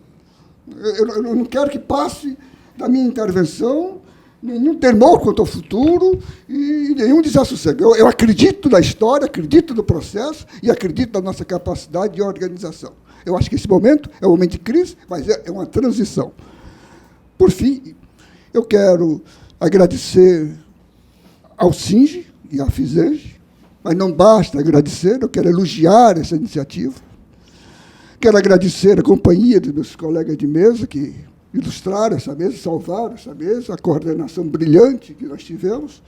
Eu não quero que passe da minha intervenção nenhum temor quanto ao futuro e nenhum desassossego. Eu acredito na história, acredito no processo e acredito na nossa capacidade de organização. Eu acho que esse momento é um momento de crise, mas é uma transição. Por fim, eu quero agradecer ao SINGE e à FISENGE, mas não basta agradecer, eu quero elogiar essa iniciativa. Quero agradecer a companhia dos meus colegas de mesa que ilustraram essa mesa, salvaram essa mesa, a coordenação brilhante que nós tivemos,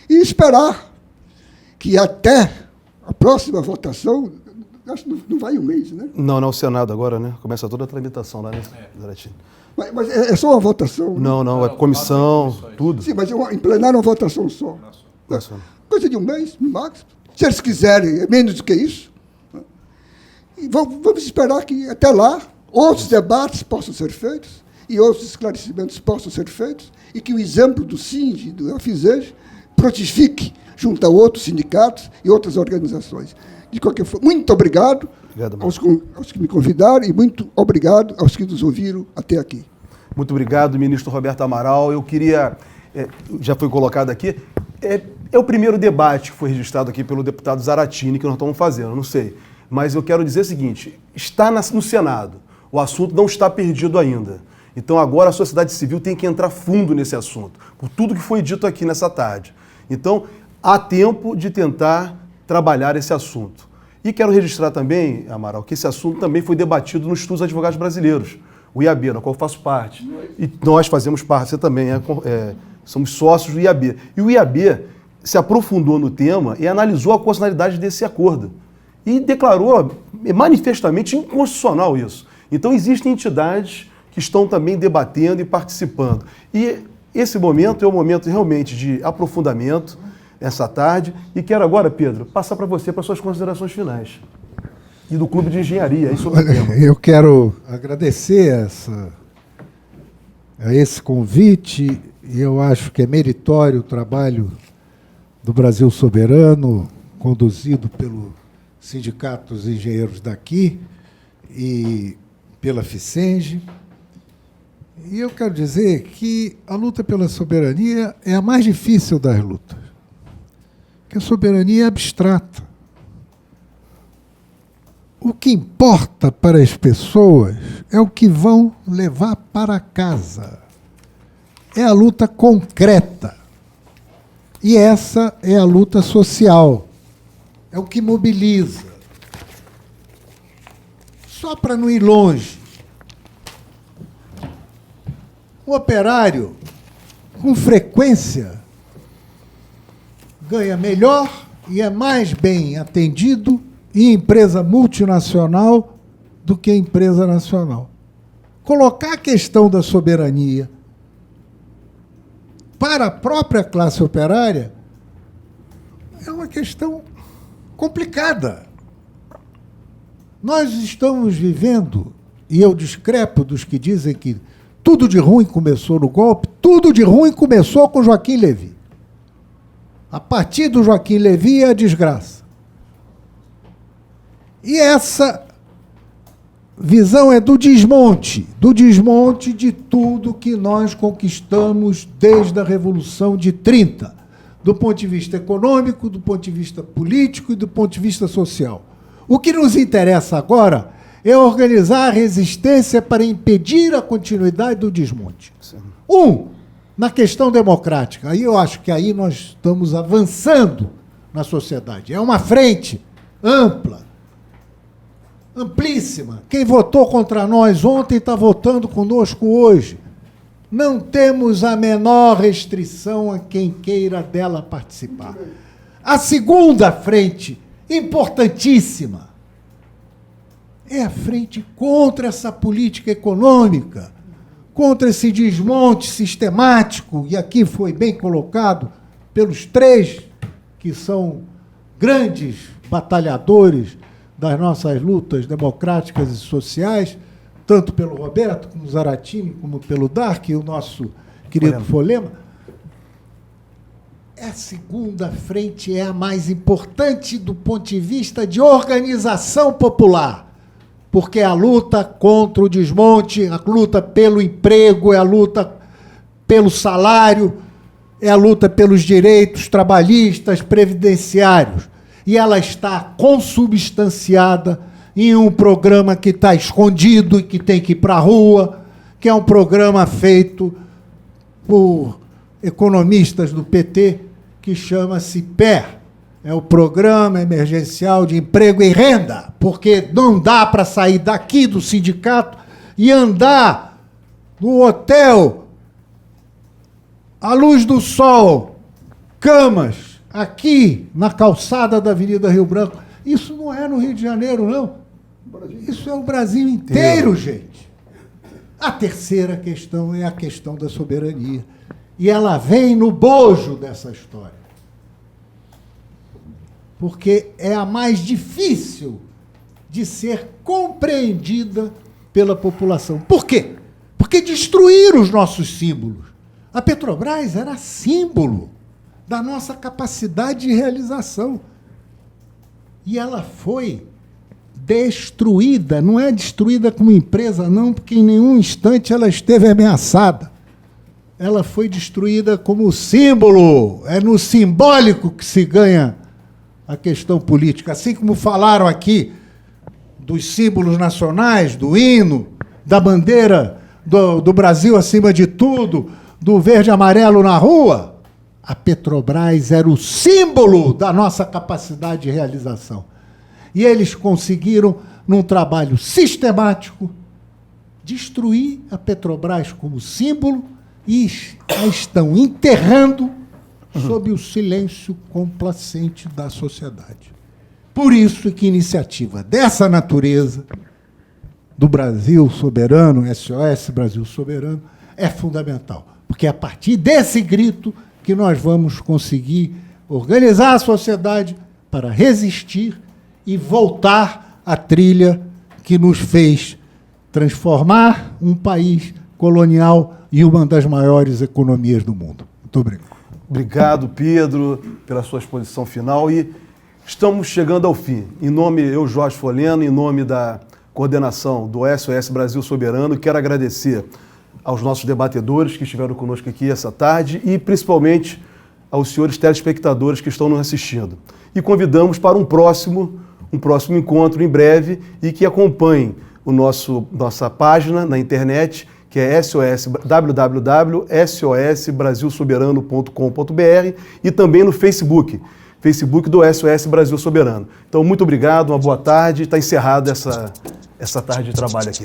e esperar que até a próxima votação, acho que não vai um mês, né? Não, o Senado agora, né? Começa toda a tramitação lá, né, Zaratini? Mas é só uma votação? Não, é comissão, tudo. Sim, mas em plenário é uma votação só. Coisa de um mês, no máximo. Se eles quiserem, é menos do que isso. E vamos esperar que, até lá, outros debates possam ser feitos e outros esclarecimentos possam ser feitos e que o exemplo do SINGE, do FISEG, frutifique junto a outros sindicatos e outras organizações. De qualquer forma, muito obrigado aos que me convidaram e muito obrigado aos que nos ouviram até aqui. Muito obrigado, ministro Roberto Amaral. Eu queria, já foi colocado aqui, é o primeiro debate que foi registrado aqui pelo deputado Zaratini que nós estamos fazendo, não sei. Mas eu quero dizer o seguinte, está no Senado, o assunto não está perdido ainda. Então agora a sociedade civil tem que entrar fundo nesse assunto, por tudo que foi dito aqui nessa tarde. Então há tempo de tentar trabalhar esse assunto. E quero registrar também, Amaral, que esse assunto também foi debatido no Instituto dos Advogados Brasileiros, o IAB, na qual eu faço parte. E nós fazemos parte, você também, somos sócios do IAB. E o IAB se aprofundou no tema e analisou a constitucionalidade desse acordo. E declarou manifestamente inconstitucional isso. Então existem entidades que estão também debatendo e participando. E esse momento é um momento realmente de aprofundamento, essa tarde. E quero agora, Pedro, passar para você, para suas considerações finais. E do Clube de Engenharia, aí sobre o tema. Eu quero agradecer a esse convite, e eu acho que é meritório o trabalho do Brasil Soberano, conduzido pelo Sindicato dos Engenheiros daqui e pela FISENGE. E eu quero dizer que a luta pela soberania é a mais difícil das lutas, porque a soberania é abstrata. O que importa para as pessoas é o que vão levar para casa. É a luta concreta. E essa é a luta social. É o que mobiliza. Só para não ir longe. O operário, com frequência, ganha melhor e é mais bem atendido em empresa multinacional do que em empresa nacional. Colocar a questão da soberania para a própria classe operária é uma questão complicada. Nós estamos vivendo, e eu discrepo dos que dizem que tudo de ruim começou no golpe, tudo de ruim começou com Joaquim Levy. A partir do Joaquim Levy é a desgraça. E essa visão é do desmonte de tudo que nós conquistamos desde a Revolução de 30, do ponto de vista econômico, do ponto de vista político e do ponto de vista social. O que nos interessa agora é organizar a resistência para impedir a continuidade do desmonte. Na questão democrática, aí eu acho que aí nós estamos avançando na sociedade. É uma frente ampla, amplíssima. Quem votou contra nós ontem está votando conosco hoje. Não temos a menor restrição a quem queira dela participar. A segunda frente, importantíssima, é a frente contra essa política econômica, contra esse desmonte sistemático, e aqui foi bem colocado pelos três que são grandes batalhadores das nossas lutas democráticas e sociais, tanto pelo Roberto, como Zaratini, como pelo Dark, e o nosso querido Folema. A segunda frente é a mais importante do ponto de vista de organização popular, porque é a luta contra o desmonte, a luta pelo emprego, é a luta pelo salário, é a luta pelos direitos trabalhistas, previdenciários. E ela está consubstanciada em um programa que está escondido e que tem que ir para a rua, que é um programa feito por economistas do PT, que chama-se PER. É o Programa Emergencial de Emprego e Renda, porque não dá para sair daqui do sindicato e andar no hotel, à luz do sol, camas, aqui na calçada da Avenida Rio Branco. Isso não é no Rio de Janeiro, não. Isso é o Brasil inteiro, gente. A terceira questão é a questão da soberania. E ela vem no bojo dessa história. Porque é a mais difícil de ser compreendida pela população. Por quê? Porque destruíram os nossos símbolos. A Petrobras era símbolo da nossa capacidade de realização. E ela foi destruída, não é destruída como empresa, não, porque em nenhum instante ela esteve ameaçada. Ela foi destruída como símbolo. É no simbólico que se ganha a questão política. Assim como falaram aqui dos símbolos nacionais, do hino, da bandeira do Brasil acima de tudo, do verde e amarelo na rua, a Petrobras era o símbolo da nossa capacidade de realização. E eles conseguiram, num trabalho sistemático, destruir a Petrobras como símbolo e a estão enterrando sob o silêncio complacente da sociedade. Por isso que iniciativa dessa natureza, do Brasil soberano, SOS Brasil Soberano, é fundamental. Porque é a partir desse grito que nós vamos conseguir organizar a sociedade para resistir e voltar à trilha que nos fez transformar um país colonial e uma das maiores economias do mundo. Muito obrigado. Obrigado, Pedro, pela sua exposição final. E estamos chegando ao fim. Em nome, eu, Jorge Folena, em nome da coordenação do SOS Brasil Soberano, quero agradecer aos nossos debatedores que estiveram conosco aqui essa tarde e, principalmente, aos senhores telespectadores que estão nos assistindo. E convidamos para um próximo encontro em breve e que acompanhem nossa página na internet, que é www.sosbrasilsoberano.com.br e também no Facebook do SOS Brasil Soberano. Então, muito obrigado, uma boa tarde. Está encerrada essa tarde de trabalho aqui.